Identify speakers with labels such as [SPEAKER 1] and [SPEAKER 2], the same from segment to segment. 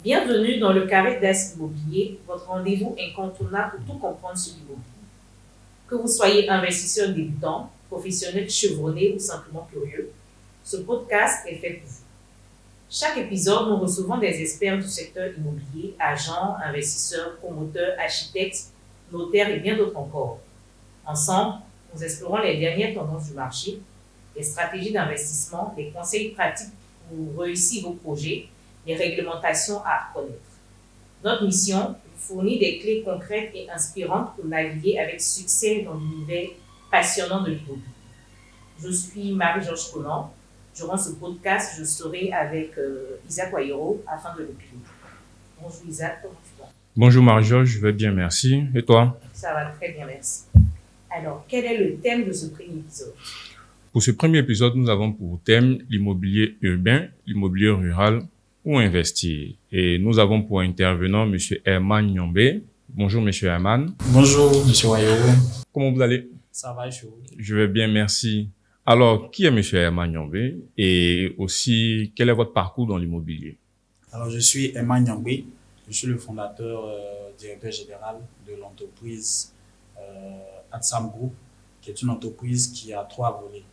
[SPEAKER 1] Bienvenue dans le carré d'As Immobilier, votre rendez-vous incontournable pour tout comprendre sur l'immobilier. Que vous soyez investisseur débutant, professionnel chevronné ou simplement curieux, ce podcast est fait pour vous. Chaque épisode, nous recevons des experts du secteur immobilier, agents, investisseurs, promoteurs, architectes, notaires et bien d'autres encore. Ensemble, nous explorons les dernières tendances du marché, les stratégies d'investissement, les conseils pratiques pour réussir vos projets, les réglementations à connaître. Notre mission, vous fournir des clés concrètes et inspirantes pour naviguer avec succès dans l'univers passionnant de l'immobilier. Je suis Marie-Georges Conan. Durant ce podcast, je serai avec Isaac Wayoro afin de le piloter. Bonjour Isaac, comment tu vas?
[SPEAKER 2] Bonjour Marie-Georges, je vais bien, merci. Et toi?
[SPEAKER 1] Ça va très bien, merci. Alors, quel est le thème de ce premier épisode?
[SPEAKER 2] Pour ce premier épisode, nous avons pour thème l'immobilier urbain, l'immobilier rural, ou investir. Et nous avons pour intervenant M. Herman Nyombe. Bonjour M. Herman.
[SPEAKER 3] Bonjour M. Wayoro.
[SPEAKER 2] Comment vous allez?
[SPEAKER 3] Ça va,
[SPEAKER 2] je vais bien, merci. Alors, qui est M. Herman Nyombe et aussi, quel est votre parcours dans l'immobilier?
[SPEAKER 3] Alors, je suis Herman Nyombe. Je suis le fondateur, directeur général de l'entreprise Adsam Group, qui est une entreprise qui a 3 volets,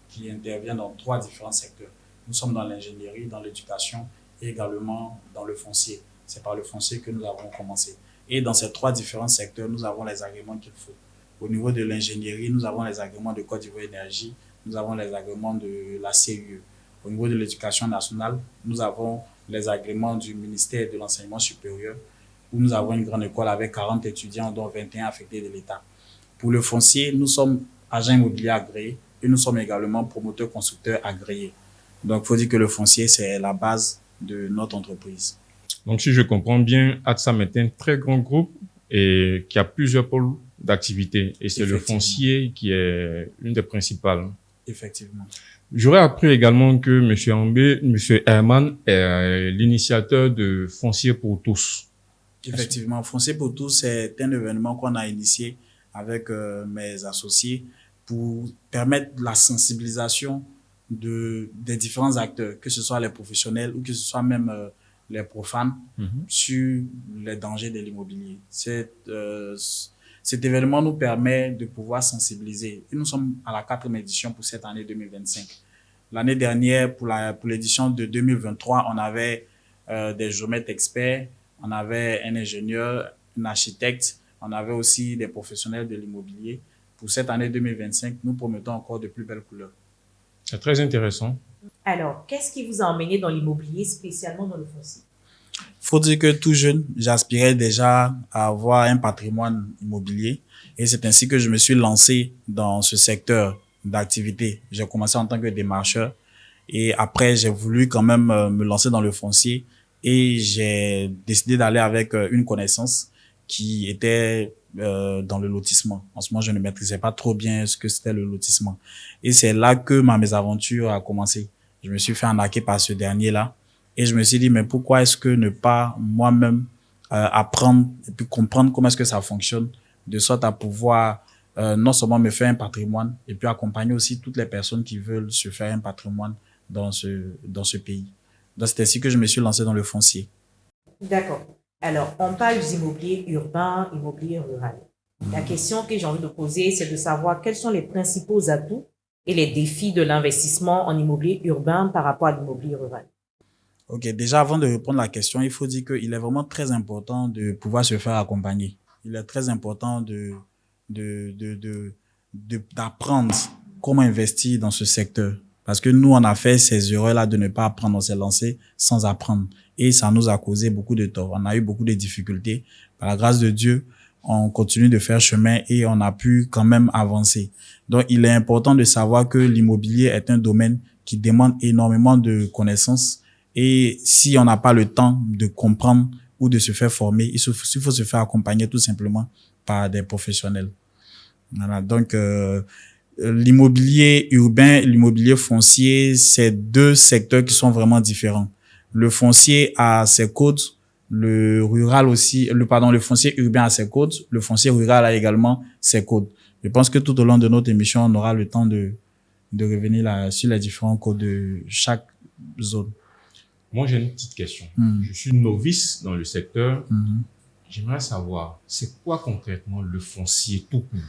[SPEAKER 3] qui intervient dans 3 différents secteurs. Nous sommes dans l'ingénierie, dans l'éducation et également dans le foncier. C'est par le foncier que nous avons commencé. Et dans ces 3 différents secteurs, nous avons les agréments qu'il faut. Au niveau de l'ingénierie, nous avons les agréments de Côte d'Ivoire Énergie, nous avons les agréments de la CUE. Au niveau de l'éducation nationale, nous avons les agréments du ministère de l'Enseignement supérieur, où nous avons une grande école avec 40 étudiants, dont 21 affectés de l'État. Pour le foncier, nous sommes agents immobiliers agréés et nous sommes également promoteurs constructeurs agréés. Donc, il faut dire que le foncier, c'est la base de notre entreprise.
[SPEAKER 2] Donc, si je comprends bien, Adsam est un très grand groupe et qui a plusieurs pôles d'activité. Et c'est le foncier qui est une des principales.
[SPEAKER 3] Effectivement.
[SPEAKER 2] J'aurais appris également que M. Herman est l'initiateur de Foncier pour tous.
[SPEAKER 3] Effectivement, Foncier pour tous, c'est un événement qu'on a initié avec mes associés pour permettre la sensibilisation des différents acteurs, que ce soit les professionnels ou que ce soit même les profanes, sur les dangers de l'immobilier. Cet événement nous permet de pouvoir sensibiliser. Et nous sommes à la 4e édition pour cette année 2025. L'année dernière, pour l'édition de 2023, on avait des géomètres experts, on avait un ingénieur, un architecte, on avait aussi des professionnels de l'immobilier. Pour cette année 2025, nous promettons encore de plus belles couleurs.
[SPEAKER 2] C'est très intéressant.
[SPEAKER 1] Alors, qu'est-ce qui vous a emmené dans l'immobilier, spécialement dans le foncier?
[SPEAKER 3] Faut dire que tout jeune, j'aspirais déjà à avoir un patrimoine immobilier et c'est ainsi que je me suis lancé dans ce secteur d'activité. J'ai commencé en tant que démarcheur et après j'ai voulu quand même me lancer dans le foncier et j'ai décidé d'aller avec une connaissance qui était dans le lotissement. En ce moment, je ne maîtrisais pas trop bien ce que c'était le lotissement. Et c'est là que ma mésaventure a commencé. Je me suis fait arnaquer par ce dernier-là. Et je me suis dit, mais pourquoi est-ce que ne pas moi-même apprendre et puis comprendre comment est-ce que ça fonctionne, de sorte à pouvoir non seulement me faire un patrimoine, et puis accompagner aussi toutes les personnes qui veulent se faire un patrimoine dans ce pays. Donc, c'est ainsi que je me suis lancé dans le foncier.
[SPEAKER 1] D'accord. Alors, on parle d'immobilier urbain, immobilier rural. La question que j'ai envie de poser, c'est de savoir quels sont les principaux atouts et les défis de l'investissement en immobilier urbain par rapport à l'immobilier rural.
[SPEAKER 3] Ok, déjà avant de répondre à la question, il faut dire qu'il est vraiment très important de pouvoir se faire accompagner. Il est très important d'apprendre comment investir dans ce secteur. Parce que nous, on a fait ces erreurs-là de ne pas apprendre, on s'est lancé sans apprendre. Et ça nous a causé beaucoup de tort. On a eu beaucoup de difficultés. Par la grâce de Dieu, on continue de faire chemin et on a pu quand même avancer. Donc, il est important de savoir que l'immobilier est un domaine qui demande énormément de connaissances. Et si on n'a pas le temps de comprendre ou de se faire former, il faut se faire accompagner tout simplement par des professionnels. Voilà. Donc, l'immobilier urbain, l'immobilier foncier, c'est 2 secteurs qui sont vraiment différents. Le foncier a ses codes, le rural aussi, le foncier urbain a ses codes, le foncier rural a également ses codes. Je pense que tout au long de notre émission, on aura le temps de revenir sur les différents codes de chaque zone.
[SPEAKER 2] Moi, j'ai une petite question. Je suis novice dans le secteur. J'aimerais savoir, c'est quoi concrètement le foncier tout court?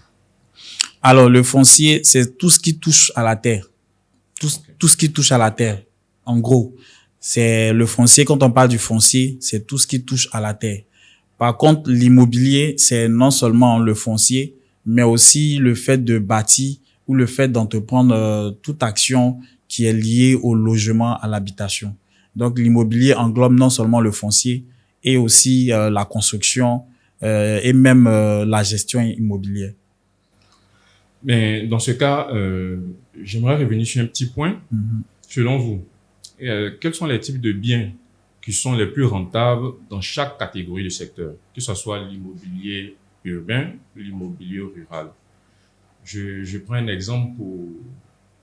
[SPEAKER 3] Alors, le foncier, c'est tout ce qui touche à la terre. Tout ce qui touche à la terre. En gros, c'est le foncier. Quand on parle du foncier, c'est tout ce qui touche à la terre. Par contre, l'immobilier, c'est non seulement le foncier, mais aussi le fait de bâtir ou le fait d'entreprendre toute action qui est liée au logement, à l'habitation. Donc, l'immobilier englobe non seulement le foncier et aussi la construction et même la gestion immobilière.
[SPEAKER 2] Mais dans ce cas, j'aimerais revenir sur un petit point. Selon vous, quels sont les types de biens qui sont les plus rentables dans chaque catégorie de secteur, que ce soit l'immobilier urbain, l'immobilier rural? Je prends un exemple pour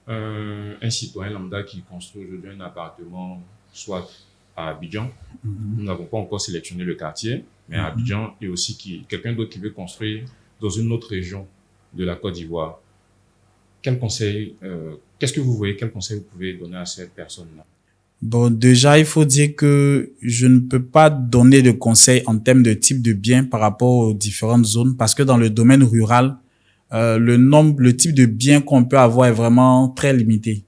[SPEAKER 2] un citoyen lambda qui construit aujourd'hui un appartement, soit à Abidjan. Nous n'avons pas encore sélectionné le quartier, mais à Abidjan, et aussi quelqu'un d'autre qui veut construire dans une autre région de la Côte d'Ivoire. Quel conseil, qu'est-ce que vous voyez, quel conseil vous pouvez donner à cette personne-là?
[SPEAKER 3] Bon, déjà, il faut dire que je ne peux pas donner de conseils en termes de type de bien par rapport aux différentes zones, parce que dans le domaine rural, le type de bien qu'on peut avoir est vraiment très limité.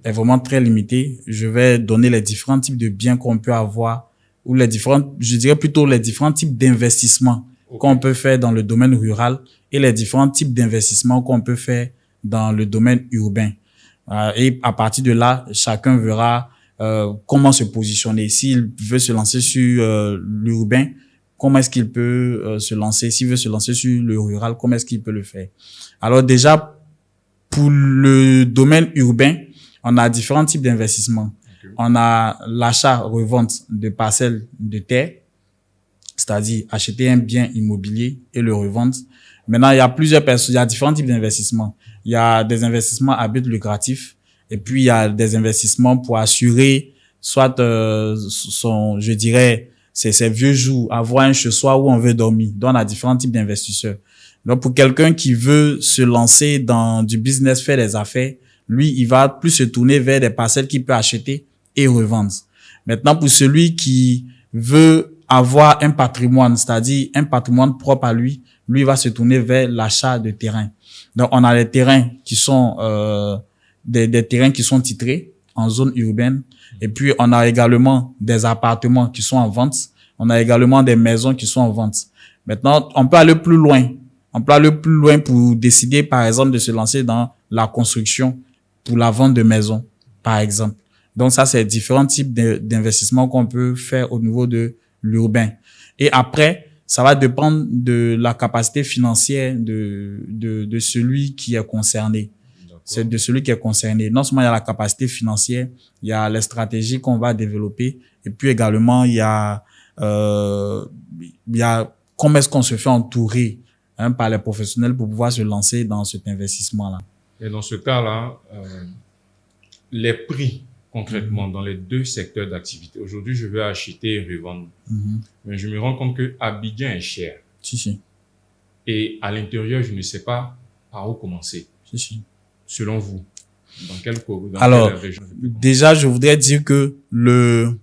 [SPEAKER 3] Est vraiment très limité. Je vais donner les différents types de biens qu'on peut avoir, ou je dirais plutôt les différents types d'investissements qu'on peut faire dans le domaine rural et les différents types d'investissements qu'on peut faire dans le domaine urbain. Et à partir de là, chacun verra comment se positionner. S'il veut se lancer sur l'urbain, comment est-ce qu'il peut se lancer? S'il veut se lancer sur le rural, comment est-ce qu'il peut le faire? Alors déjà, pour le domaine urbain, on a différents types d'investissements. Okay. On a l'achat-revente de parcelles de terre, c'est-à-dire acheter un bien immobilier et le revendre. Maintenant, il y a plusieurs personnes, il y a différents types d'investissements. Il y a des investissements à but lucratif, et puis il y a des investissements pour assurer soit je dirais ses vieux jours, avoir un chez soi où on veut dormir. Donc on a différents types d'investisseurs. Donc pour quelqu'un qui veut se lancer dans du business, faire des affaires, lui, il va plus se tourner vers des parcelles qu'il peut acheter et revendre. Maintenant, pour celui qui veut avoir un patrimoine, c'est-à-dire un patrimoine propre à lui, lui va se tourner vers l'achat de terrain. Donc, on a les terrains qui sont des terrains qui sont titrés en zone urbaine. Et puis, on a également des appartements qui sont en vente. On a également des maisons qui sont en vente. Maintenant, on peut aller plus loin. On peut aller plus loin pour décider, par exemple, de se lancer dans la construction pour la vente de maisons, par exemple. Donc, ça, c'est différents types d'investissements qu'on peut faire au niveau de l'urbain. Et après, ça va dépendre de la capacité financière de celui qui est concerné. C'est de celui qui est concerné. Non seulement il y a la capacité financière, il y a les stratégies qu'on va développer, et puis également il y a comment est-ce qu'on se fait entourer par les professionnels pour pouvoir se lancer dans cet investissement-là.
[SPEAKER 2] Et dans ce cas-là, les prix concrètement dans les deux secteurs d'activité. Aujourd'hui, je veux acheter et revendre, mais je me rends compte que Abidjan est cher.
[SPEAKER 3] Si. Et
[SPEAKER 2] à l'intérieur, je ne sais pas par où commencer.
[SPEAKER 3] Si.
[SPEAKER 2] Selon vous, dans quelle région?
[SPEAKER 3] Déjà, je voudrais dire que le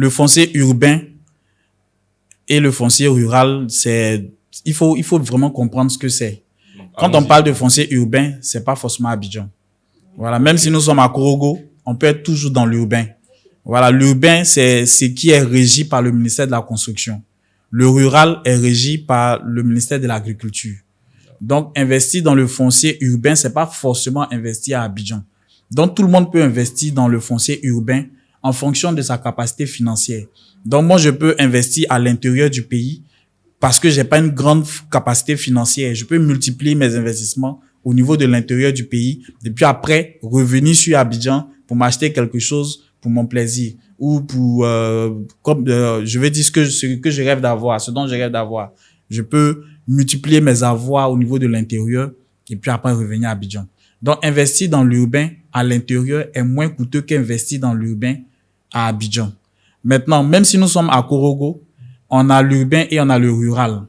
[SPEAKER 3] foncier urbain et le foncier rural, il faut vraiment comprendre ce que c'est. Quand on parle de foncier urbain, c'est pas forcément Abidjan. Voilà, même si nous sommes à Korogo, on peut être toujours dans l'urbain. Voilà, l'urbain, c'est ce qui est régi par le ministère de la Construction. Le rural est régi par le ministère de l'Agriculture. Donc, investir dans le foncier urbain, c'est pas forcément investir à Abidjan. Donc, tout le monde peut investir dans le foncier urbain en fonction de sa capacité financière. Donc, moi, je peux investir à l'intérieur du pays parce que j'ai pas une grande capacité financière. Je peux multiplier mes investissements au niveau de l'intérieur du pays et puis après, revenir sur Abidjan pour m'acheter quelque chose pour mon plaisir ou pour, je vais dire ce que je rêve d'avoir, ce dont je rêve d'avoir. Je peux multiplier mes avoirs au niveau de l'intérieur et puis après revenir à Abidjan. Donc, investir dans l'urbain à l'intérieur est moins coûteux qu'investir dans l'urbain à Abidjan. Maintenant, même si nous sommes à Korogo, on a l'urbain et on a le rural.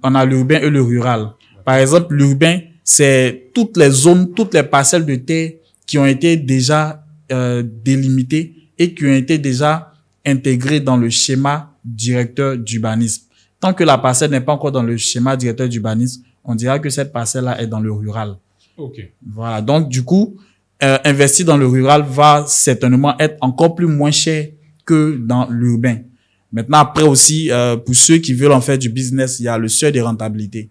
[SPEAKER 3] On a l'urbain et le rural. Par exemple, l'urbain, c'est toutes les zones, toutes les parcelles de terre qui ont été déjà délimitées et qui ont été déjà intégrés dans le schéma directeur d'urbanisme. Tant que la parcelle n'est pas encore dans le schéma directeur d'urbanisme, on dira que cette parcelle-là est dans le rural.
[SPEAKER 2] Ok.
[SPEAKER 3] Voilà. Donc, du coup, investir dans le rural va certainement être encore plus moins cher que dans l'urbain. Maintenant, après aussi, pour ceux qui veulent en faire du business, il y a le seuil de rentabilité.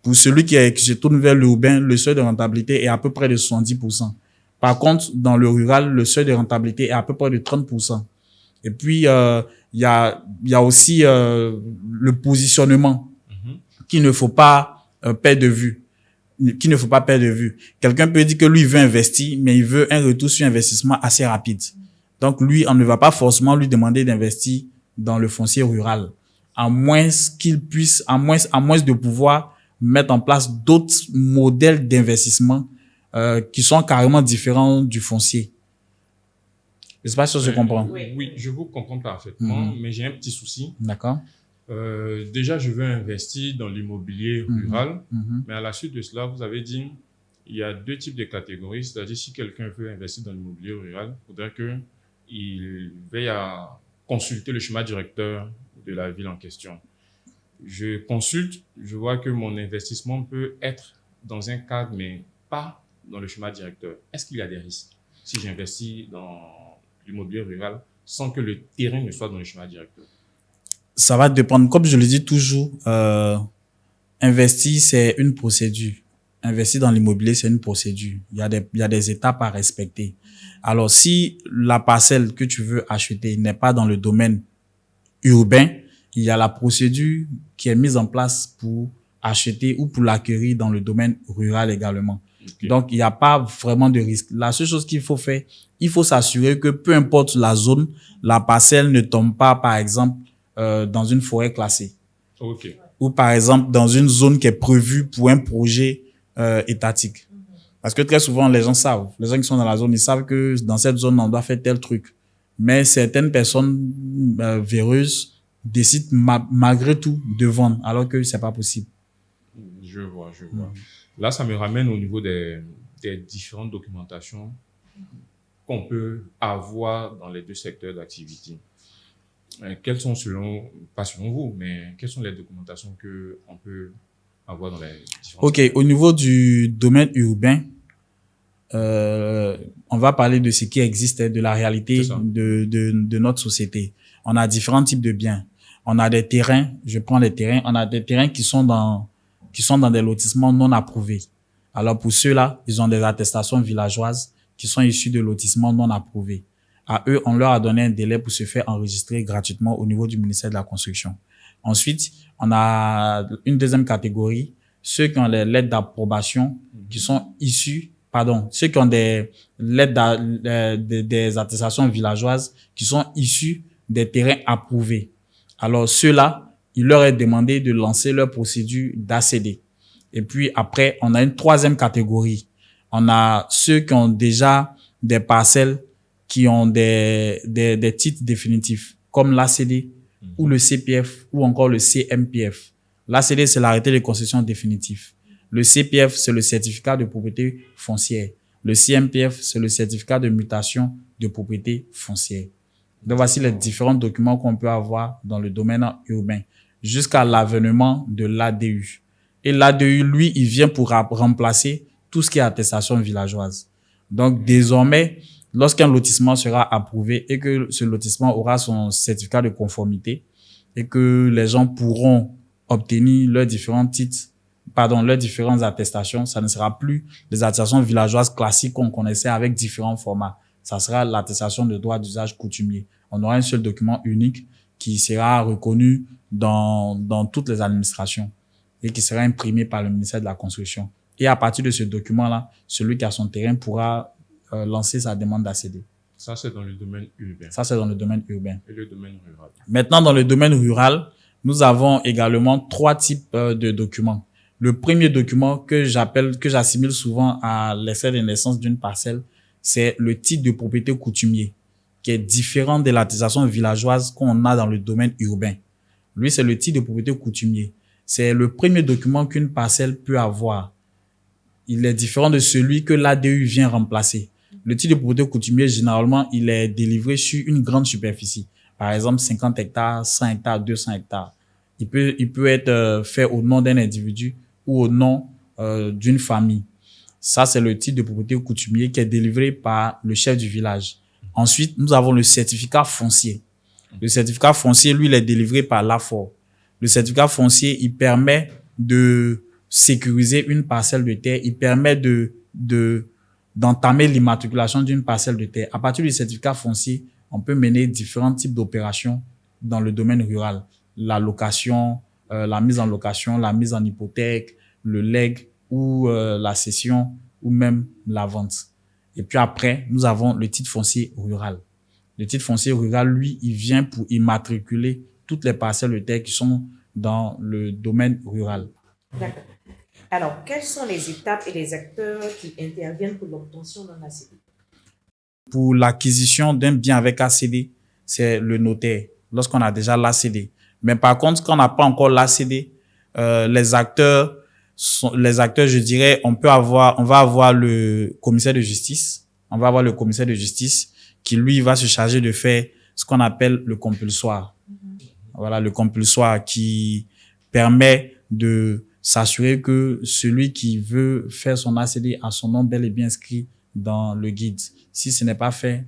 [SPEAKER 3] Pour celui qui se tourne vers l'urbain, le seuil de rentabilité est à peu près de 70%. Par contre, dans le rural, le seuil de rentabilité est à peu près de 30%. Et puis, il y a aussi le positionnement qu'il ne faut pas perdre de vue. Quelqu'un peut dire que lui, il veut investir, mais il veut un retour sur investissement assez rapide. Donc, lui, on ne va pas forcément lui demander d'investir dans le foncier rural, à moins qu'il puisse, à moins de pouvoir mettre en place d'autres modèles d'investissement qui sont carrément différents du foncier. Je sais pas si je comprends.
[SPEAKER 2] Oui, je vous comprends parfaitement, mais j'ai un petit souci.
[SPEAKER 3] D'accord.
[SPEAKER 2] Déjà, je veux investir dans l'immobilier rural, mais à la suite de cela, vous avez dit il y a deux types de catégories, c'est-à-dire si quelqu'un veut investir dans l'immobilier rural, il faudrait qu'il veille à consulter le schéma directeur de la ville en question. Je consulte, je vois que mon investissement peut être dans un cadre, mais pas dans le schéma directeur. Est-ce qu'il y a des risques si j'investis dans l'immobilier rural sans que le terrain ne soit dans le schéma directeur?
[SPEAKER 3] Ça va dépendre. Comme je le dis toujours, investir, c'est une procédure. Investir dans l'immobilier, c'est une procédure. Il y a des étapes à respecter. Alors, si la parcelle que tu veux acheter n'est pas dans le domaine urbain, il y a la procédure qui est mise en place pour acheter ou pour l'acquérir dans le domaine rural également. Okay. Donc, il n'y a pas vraiment de risque. La seule chose qu'il faut faire, il faut s'assurer que peu importe la zone, la parcelle ne tombe pas, par exemple, dans une forêt classée.
[SPEAKER 2] Okay.
[SPEAKER 3] Ou par exemple, dans une zone qui est prévue pour un projet étatique. Parce que très souvent, les gens qui sont dans la zone, ils savent que dans cette zone, on doit faire tel truc. Mais certaines personnes véreuses décident malgré tout de vendre, alors que c'est pas possible.
[SPEAKER 2] Je vois. Là, ça me ramène au niveau des différentes documentations qu'on peut avoir dans les deux secteurs d'activité. Quelles sont pas selon vous, mais quelles sont les documentations que on peut avoir dans les différents secteurs?
[SPEAKER 3] Au niveau du domaine urbain, on va parler de ce qui existe, de la réalité de notre société. On a différents types de biens. On a des terrains, je prends les terrains, on a des terrains qui sont dans des lotissements non approuvés. Alors pour ceux-là, ils ont des attestations villageoises qui sont issues de lotissements non approuvés. À eux, on leur a donné un délai pour se faire enregistrer gratuitement au niveau du ministère de la Construction. Ensuite, on a une deuxième catégorie, ceux qui ont les lettres d'approbation qui sont issues, ceux qui ont des lettres des attestations villageoises qui sont issues des terrains approuvés. Alors ceux-là, il leur est demandé de lancer leur procédure d'ACD. Et puis après, on a une troisième catégorie. On a ceux qui ont déjà des parcelles qui ont des titres définitifs, comme l'ACD ou le CPF ou encore le CMPF. L'ACD, c'est l'arrêté de concession définitif. Le CPF, c'est le certificat de propriété foncière. Le CMPF, c'est le certificat de mutation de propriété foncière. Donc, voici les différents documents qu'on peut avoir dans le domaine urbain jusqu'à l'avènement de l'ADU. Et l'ADU, lui, il vient pour remplacer tout ce qui est attestation villageoise. Donc, désormais, lorsqu'un lotissement sera approuvé et que ce lotissement aura son certificat de conformité et que les gens pourront obtenir leurs différents titres, leurs différentes attestations, ça ne sera plus des attestations villageoises classiques qu'on connaissait avec différents formats. Ça sera l'attestation de droit d'usage coutumier. On aura un seul document unique qui sera reconnu dans toutes les administrations et qui sera imprimé par le ministère de la Construction. Et à partir de ce document-là, celui qui a son terrain pourra lancer sa demande d'ACD.
[SPEAKER 2] Ça, c'est dans le domaine urbain.
[SPEAKER 3] Ça, c'est dans le domaine urbain.
[SPEAKER 2] Et le domaine rural.
[SPEAKER 3] Maintenant, dans le domaine rural, nous avons également 3 types de documents. Le premier document que j'assimile souvent à l'extrait de naissance d'une parcelle, c'est le titre de propriété coutumier, qui est différent de l'attestation villageoise qu'on a dans le domaine urbain. Lui, c'est le titre de propriété coutumier. C'est le premier document qu'une parcelle peut avoir. Il est différent de celui que l'ADU vient remplacer. le titre de propriété coutumier, généralement, il est délivré sur une grande superficie. Par exemple, 50 hectares, 100 hectares, 200 hectares. Il peut être fait au nom d'un individu ou au nom d'une famille. Ça, c'est le titre de propriété coutumier qui est délivré par le chef du village. Ensuite, nous avons le certificat foncier. Le certificat foncier, lui, il est délivré par l'AFOR. Le certificat foncier, il permet de sécuriser une parcelle de terre. Il permet d'entamer l'immatriculation d'une parcelle de terre. À partir du certificat foncier, on peut mener différents types d'opérations dans le domaine rural. La location, la mise en location, la mise en hypothèque, le legs ou la cession ou même la vente. Et puis après, nous avons le titre foncier rural. Le titre foncier rural, lui, il vient pour immatriculer toutes les parcelles de terre qui sont dans le domaine rural.
[SPEAKER 1] D'accord. Alors, quelles sont les étapes et les acteurs qui interviennent pour l'obtention d'un ACD?
[SPEAKER 3] Pour l'acquisition d'un bien avec ACD, c'est le notaire, lorsqu'on a déjà l'ACD. Mais par contre, quand on n'a pas encore l'ACD, les acteurs, je dirais, on va avoir le commissaire de justice. On va avoir le commissaire de justice qui, lui, va se charger de faire ce qu'on appelle le compulsoire. Voilà, le compulsoire qui permet de s'assurer que celui qui veut faire son ACD a son nom bel et bien inscrit dans le guide. Si ce n'est pas fait,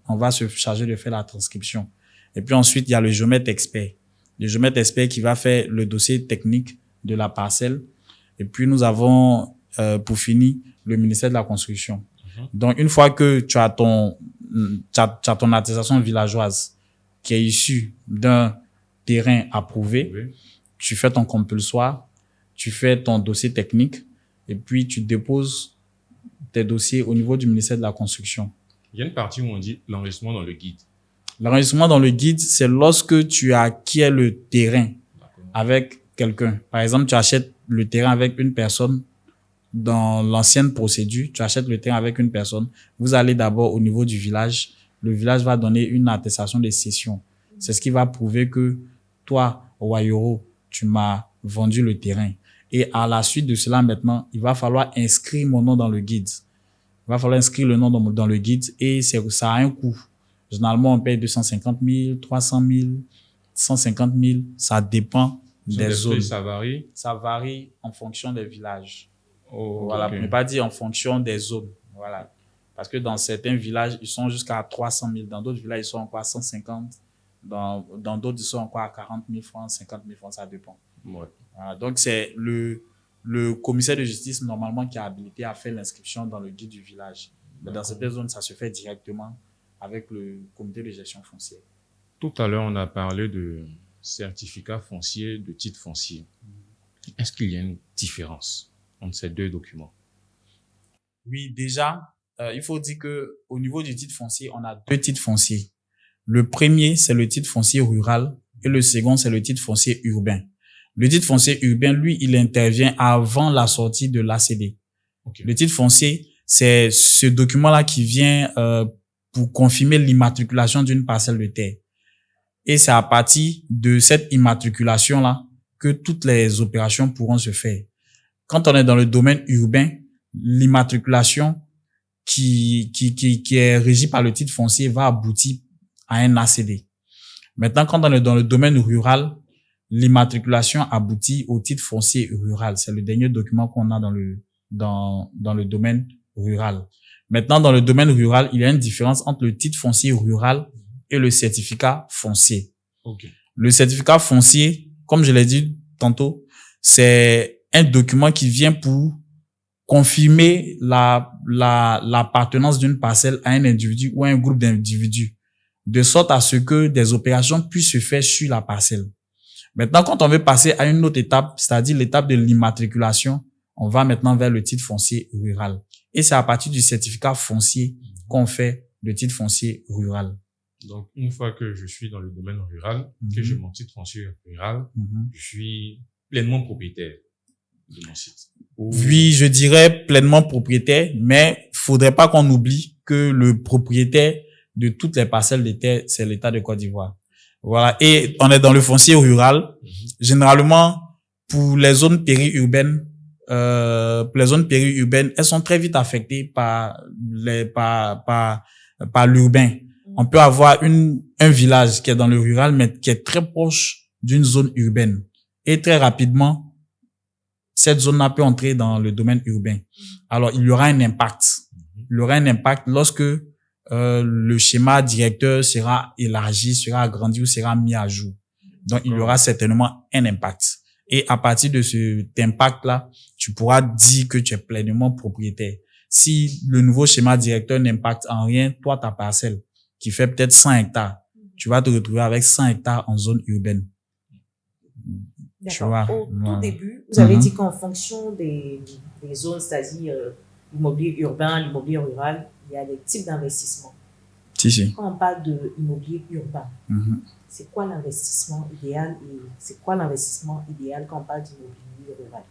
[SPEAKER 3] on va se charger de faire la transcription. Et puis ensuite, il y a le géomètre expert. Le géomètre expert qui va faire le dossier technique de la parcelle. Et puis nous avons, pour finir, le ministère de la Construction. Donc, une fois que tu as ton attestation villageoise qui est issue d'un terrain approuvé, tu fais ton compulsoire, tu fais ton dossier technique et puis tu déposes tes dossiers au niveau du ministère de la Construction.
[SPEAKER 2] Il y a une partie où on dit l'enregistrement dans le guide.
[SPEAKER 3] L'enregistrement dans le guide, c'est lorsque tu acquiers le terrain avec quelqu'un. Par exemple, tu achètes le terrain avec une personne. Dans l'ancienne procédure, tu achètes le terrain avec une personne. Vous allez d'abord au niveau du village. Le village va donner une attestation de cession. C'est ce qui va prouver que toi, Wayoro, tu m'as vendu le terrain. Et à la suite de cela, maintenant, il va falloir inscrire mon nom dans le guide. Il va falloir inscrire le nom dans le guide et ça a un coût. Généralement, on paye 250 000, 300 000, 150 000. Ça dépend des zones.
[SPEAKER 2] Ça varie?
[SPEAKER 3] Ça varie en fonction des villages.
[SPEAKER 2] Oh,
[SPEAKER 3] voilà,
[SPEAKER 2] okay.
[SPEAKER 3] Pour ne pas dire en fonction des zones. Voilà. Parce que dans certains villages, ils sont jusqu'à 300 000. Dans d'autres villages, ils sont encore à 150. Dans d'autres, ils sont encore à 40 000 francs, 50 000 francs, ça dépend.
[SPEAKER 2] Ouais.
[SPEAKER 3] Voilà. Donc, c'est le commissaire de justice, normalement, qui est habilité à faire l'inscription dans le guide du village. Mais dans certaines zones, ça se fait directement avec le comité de gestion foncière.
[SPEAKER 2] Tout à l'heure, on a parlé de certificat foncier, de titre foncier. Est-ce qu'il y a une différence entre ces deux documents?
[SPEAKER 3] Oui, déjà, il faut dire que au niveau du titre foncier, on a deux titres fonciers. Le premier, c'est le titre foncier rural et le second, c'est le titre foncier urbain. Le titre foncier urbain, lui, il intervient avant la sortie de l'ACD. Okay. Le titre foncier, c'est ce document-là qui vient pour confirmer l'immatriculation d'une parcelle de terre. Et c'est à partir de cette immatriculation-là que toutes les opérations pourront se faire. Quand on est dans le domaine urbain, l'immatriculation qui est régie par le titre foncier va aboutir à un ACD. Maintenant, quand on est dans le domaine rural, l'immatriculation aboutit au titre foncier rural. C'est le dernier document qu'on a dans le domaine rural. Maintenant, dans le domaine rural, il y a une différence entre le titre foncier rural et le certificat foncier.
[SPEAKER 2] Okay.
[SPEAKER 3] Le certificat foncier, comme je l'ai dit tantôt, c'est un document qui vient pour confirmer l'appartenance d'une parcelle à un individu ou à un groupe d'individus, de sorte à ce que des opérations puissent se faire sur la parcelle. Maintenant, quand on veut passer à une autre étape, c'est-à-dire l'étape de l'immatriculation, on va maintenant vers le titre foncier rural. Et c'est à partir du certificat foncier qu'on fait le titre foncier rural.
[SPEAKER 2] Donc, une fois que je suis dans le domaine rural, que j'ai mon titre foncier rural, je suis pleinement propriétaire de mon site.
[SPEAKER 3] Oui, je dirais pleinement propriétaire, mais faudrait pas qu'on oublie que le propriétaire de toutes les parcelles de terre, c'est l'État de Côte d'Ivoire. Voilà. Et on est dans le foncier rural. Généralement, pour les zones périurbaines, pour les zones périurbaines, elles sont très vite affectées par l'urbain. On peut avoir un village qui est dans le rural, mais qui est très proche d'une zone urbaine. Et très rapidement, cette zone-là peut entrer dans le domaine urbain. Alors, il y aura un impact. Il y aura un impact lorsque le schéma directeur sera élargi, sera agrandi ou sera mis à jour. Donc, il y aura certainement un impact. Et à partir de cet impact-là, tu pourras dire que tu es pleinement propriétaire. Si le nouveau schéma directeur n'impacte en rien, toi, ta parcelle, qui fait peut-être 100 hectares, tu vas te retrouver avec 100 hectares en zone urbaine.
[SPEAKER 1] D'accord. Au tout début, vous avez dit qu'en fonction des zones, c'est-à-dire l'immobilier urbain, l'immobilier rural, il y a des types d'investissements.
[SPEAKER 3] Si.
[SPEAKER 1] Quand on parle de immobilier urbain, c'est quoi l'investissement idéal et c'est quoi l'investissement idéal quand on parle d'immobilier rural?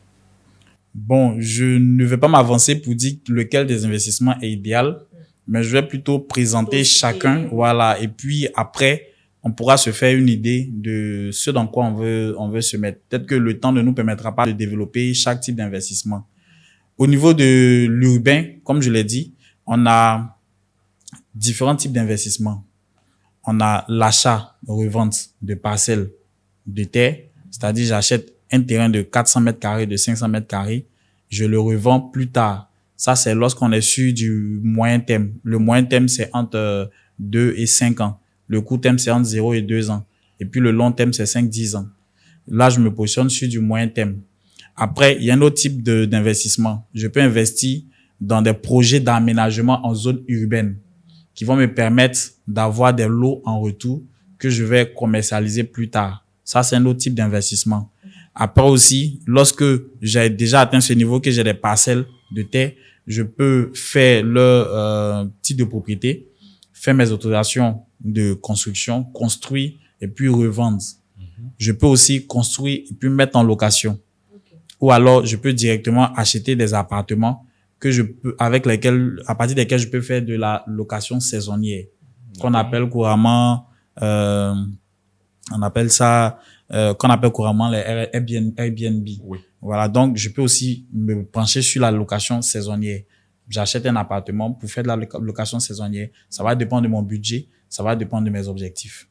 [SPEAKER 3] Bon, je ne vais pas m'avancer pour dire lequel des investissements est idéal, mais je vais plutôt présenter chacun, voilà. Et puis après, on pourra se faire une idée de ce dans quoi on veut se mettre. Peut-être que le temps ne nous permettra pas de développer chaque type d'investissement. Au niveau de l'urbain, comme je l'ai dit, on a différents types d'investissements. On a l'achat, revente de parcelles de terre, c'est-à-dire j'achète un terrain de 400 mètres carrés, de 500 mètres carrés, je le revends plus tard. Ça, c'est lorsqu'on est sur du moyen terme. Le moyen terme, c'est entre 2 et 5 ans. Le court terme, c'est entre 0 et 2 ans. Et puis le long terme, c'est 5-10 ans. Là, je me positionne sur du moyen terme. Après, il y a un autre type d'investissement. Je peux investir dans des projets d'aménagement en zone urbaine qui vont me permettre d'avoir des lots en retour que je vais commercialiser plus tard. Ça, c'est un autre type d'investissement. Après aussi, lorsque j'ai déjà atteint ce niveau, que j'ai des parcelles de terre, je peux faire le titre de propriété, faire mes autorisations de construction, construire et puis revendre. Je peux aussi construire et puis mettre en location. Ou alors, je peux directement acheter des appartements que je peux, à partir desquels je peux faire de la location saisonnière, qu'on appelle couramment, qu'on appelle couramment les Airbnb.
[SPEAKER 2] Oui.
[SPEAKER 3] Voilà. Donc, je peux aussi me pencher sur la location saisonnière. J'achète un appartement pour faire de la location saisonnière. Ça va dépendre de mon budget. Ça va dépendre de mes objectifs.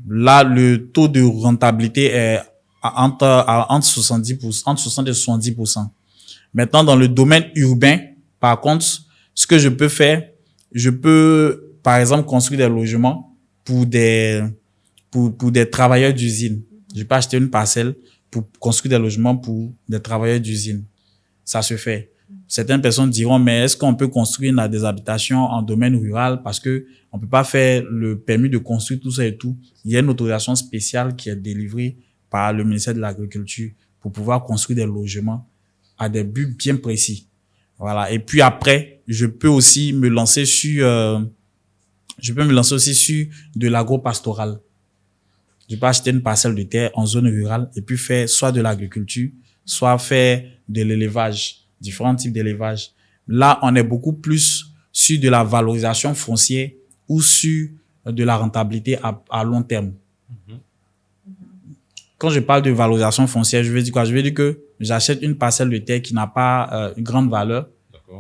[SPEAKER 3] Là, le taux de rentabilité est entre 70%, entre 60 et 70%. Maintenant, dans le domaine urbain, par contre, ce que je peux faire, je peux, par exemple, construire des logements pour des travailleurs d'usine. Je peux acheter une parcelle pour construire des logements pour des travailleurs d'usine. Ça se fait. Certaines personnes diront, mais est-ce qu'on peut construire des habitations en domaine rural parce que on peut pas faire le permis de construire tout ça et tout. Il y a une autorisation spéciale qui est délivrée par le ministère de l'Agriculture pour pouvoir construire des logements à des buts bien précis. Voilà. Et puis après, je peux aussi me lancer sur de l'agro-pastoral. Je peux acheter une parcelle de terre en zone rurale et puis faire soit de l'agriculture, soit faire de l'élevage, différents types d'élevage. Là, on est beaucoup plus sur de la valorisation foncière ou sur de la rentabilité à long terme. Quand je parle de valorisation foncière, je veux dire quoi? Je veux dire que j'achète une parcelle de terre qui n'a pas une grande valeur.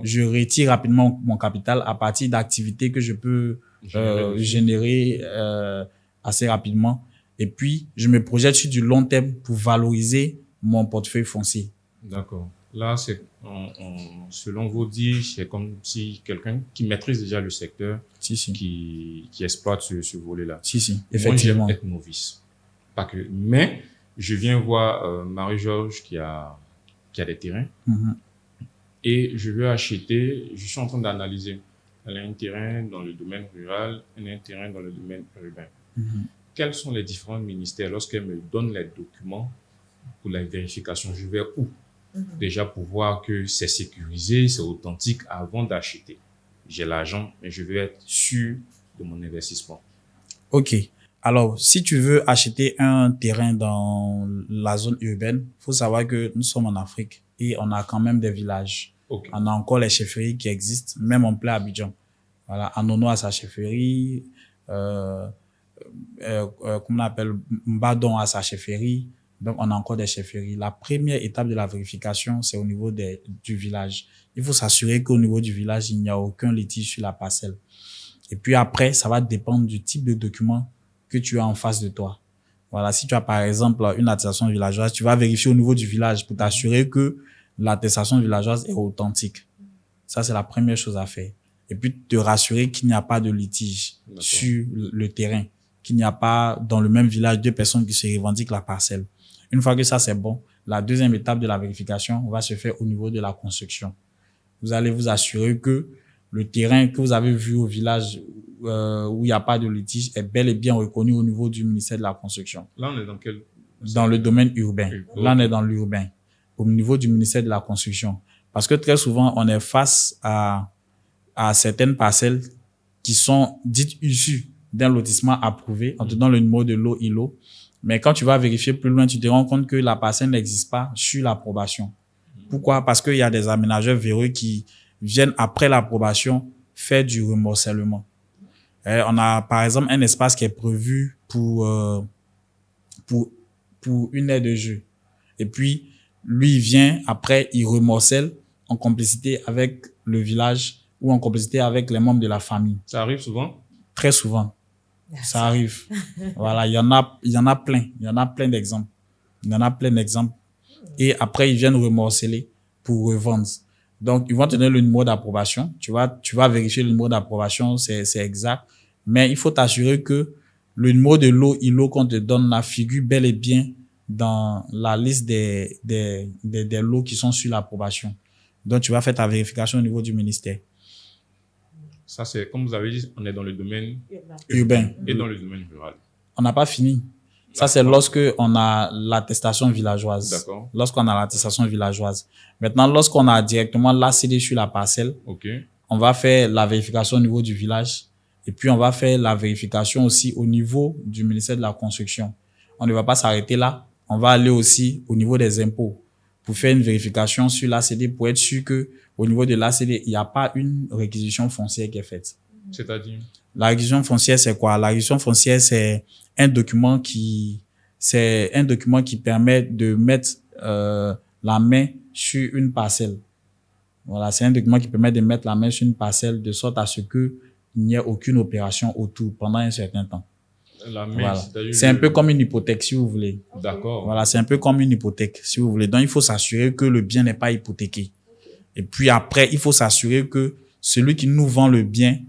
[SPEAKER 3] Je retire rapidement mon capital à partir d'activités que je peux générer assez rapidement. Et puis, je me projette sur du long terme pour valoriser mon portefeuille foncier.
[SPEAKER 2] D'accord. Là, selon vos dires, c'est comme si quelqu'un qui maîtrise déjà le secteur, qui exploite ce volet-là.
[SPEAKER 3] Effectivement.
[SPEAKER 2] Moi, j'aime être novice. Pas que, mais je viens voir Marie-Georges qui a des terrains et je veux acheter, je suis en train d'analyser. Elle a un terrain dans le domaine rural, elle a un terrain dans le domaine urbain. Quels sont les différents ministères lorsqu'elle me donne les documents pour la vérification? Je vais où? Déjà pour voir que c'est sécurisé, c'est authentique avant d'acheter. J'ai l'argent, mais je veux être sûr de mon investissement.
[SPEAKER 3] OK. Alors, si tu veux acheter un terrain dans la zone urbaine, faut savoir que nous sommes en Afrique et on a quand même des villages.
[SPEAKER 2] Okay.
[SPEAKER 3] On a encore les chefferies qui existent, même en plein Abidjan. Voilà, Anono a sa chefferie, comment on appelle, Mbadon a sa chefferie, Donc, on a encore des chefferies. La première étape de la vérification, c'est au niveau du village. Il faut s'assurer qu'au niveau du village, il n'y a aucun litige sur la parcelle. Et puis après, ça va dépendre du type de document que tu as en face de toi. Voilà, si tu as par exemple une attestation villageoise, tu vas vérifier au niveau du village pour t'assurer que l'attestation villageoise est authentique. Ça, c'est la première chose à faire. Et puis te rassurer qu'il n'y a pas de litige sur le terrain, qu'il n'y a pas dans le même village deux personnes qui se revendiquent la parcelle. Une fois que ça c'est bon, la deuxième étape de la vérification va se faire au niveau de la construction. Vous allez vous assurer que le terrain que vous avez vu au village où il n'y a pas de litige est bel et bien reconnu au niveau du ministère de la Construction.
[SPEAKER 2] Là, on est dans quel?
[SPEAKER 3] Dans le domaine urbain. Là, on est dans l'urbain, au niveau du ministère de la Construction. Parce que très souvent, on est face à certaines parcelles qui sont dites issues d'un lotissement approuvé, en te donnant le numéro de lot ILO. Mais quand tu vas vérifier plus loin, tu te rends compte que la parcelle n'existe pas sur l'approbation. Pourquoi? Parce qu'il y a des aménageurs véreux qui viennent après l'approbation faire du remorcellement. On a par exemple un espace qui est prévu pour une aire de jeu. Et puis, lui, il vient, après, il remorcelle en complicité avec le village ou en complicité avec les membres de la famille.
[SPEAKER 2] Ça arrive souvent?
[SPEAKER 3] Très souvent. Ça arrive. Voilà, il y en a plein. Il y en a plein d'exemples. Il y en a plein d'exemples. Et après, ils viennent remorceler pour revendre. Donc, ils vont te donner le numéro d'approbation. Tu vas vérifier le numéro d'approbation, c'est exact. Mais il faut t'assurer que le numéro de lot ILO qu'on te donne la figure bel et bien dans la liste des lots qui sont sur l'approbation. Donc, tu vas faire ta vérification au niveau du ministère.
[SPEAKER 2] Ça, c'est, comme vous avez dit, on est dans le domaine
[SPEAKER 3] urbain
[SPEAKER 2] et dans le domaine rural.
[SPEAKER 3] On n'a pas fini. Ça, c'est lorsque on a l'attestation villageoise.
[SPEAKER 2] D'accord.
[SPEAKER 3] Lorsqu'on a l'attestation villageoise. Maintenant, lorsqu'on a directement l'ACD sur la parcelle, on va faire la vérification au niveau du village. Et puis, on va faire la vérification aussi au niveau du ministère de la Construction. On ne va pas s'arrêter là. On va aller aussi au niveau des impôts pour faire une vérification sur l'ACD pour être sûr que au niveau de l'ACD, il n'y a pas une réquisition foncière qui est faite.
[SPEAKER 2] C'est-à-dire?
[SPEAKER 3] La réquisition foncière, c'est quoi? La réquisition foncière, c'est un document qui permet de mettre la main sur une parcelle. Voilà, c'est un document qui permet de mettre la main sur une parcelle de sorte à ce que il n'y ait aucune opération autour pendant un certain temps.
[SPEAKER 2] La main,
[SPEAKER 3] voilà. C'est un peu comme une hypothèque, si vous voulez.
[SPEAKER 2] D'accord.
[SPEAKER 3] Voilà, c'est un peu comme une hypothèque, si vous voulez. Donc, il faut s'assurer que le bien n'est pas hypothéqué. Et puis après, il faut s'assurer que celui qui nous vend le bien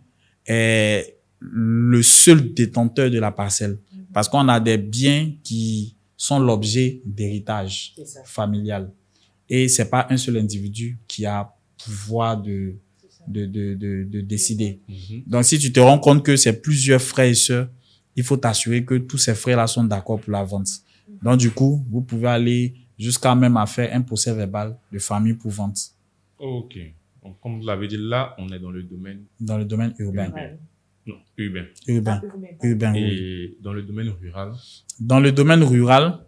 [SPEAKER 3] est le seul détenteur de la parcelle. Parce qu'on a des biens qui sont l'objet d'héritage familial. Et c'est pas un seul individu qui a pouvoir de décider. Donc, si tu te rends compte que c'est plusieurs frères et sœurs, il faut t'assurer que tous ces frères-là sont d'accord pour la vente. Donc, du coup, vous pouvez aller jusqu'à même à faire un procès verbal de famille pour vente.
[SPEAKER 2] Ok. Donc, comme vous l'avez dit, là, on est dans le domaine...
[SPEAKER 3] Dans le domaine urbain.
[SPEAKER 2] Non, urbain.
[SPEAKER 3] Urbain,
[SPEAKER 2] Et
[SPEAKER 3] oui.
[SPEAKER 2] dans le domaine rural?
[SPEAKER 3] Dans le domaine rural,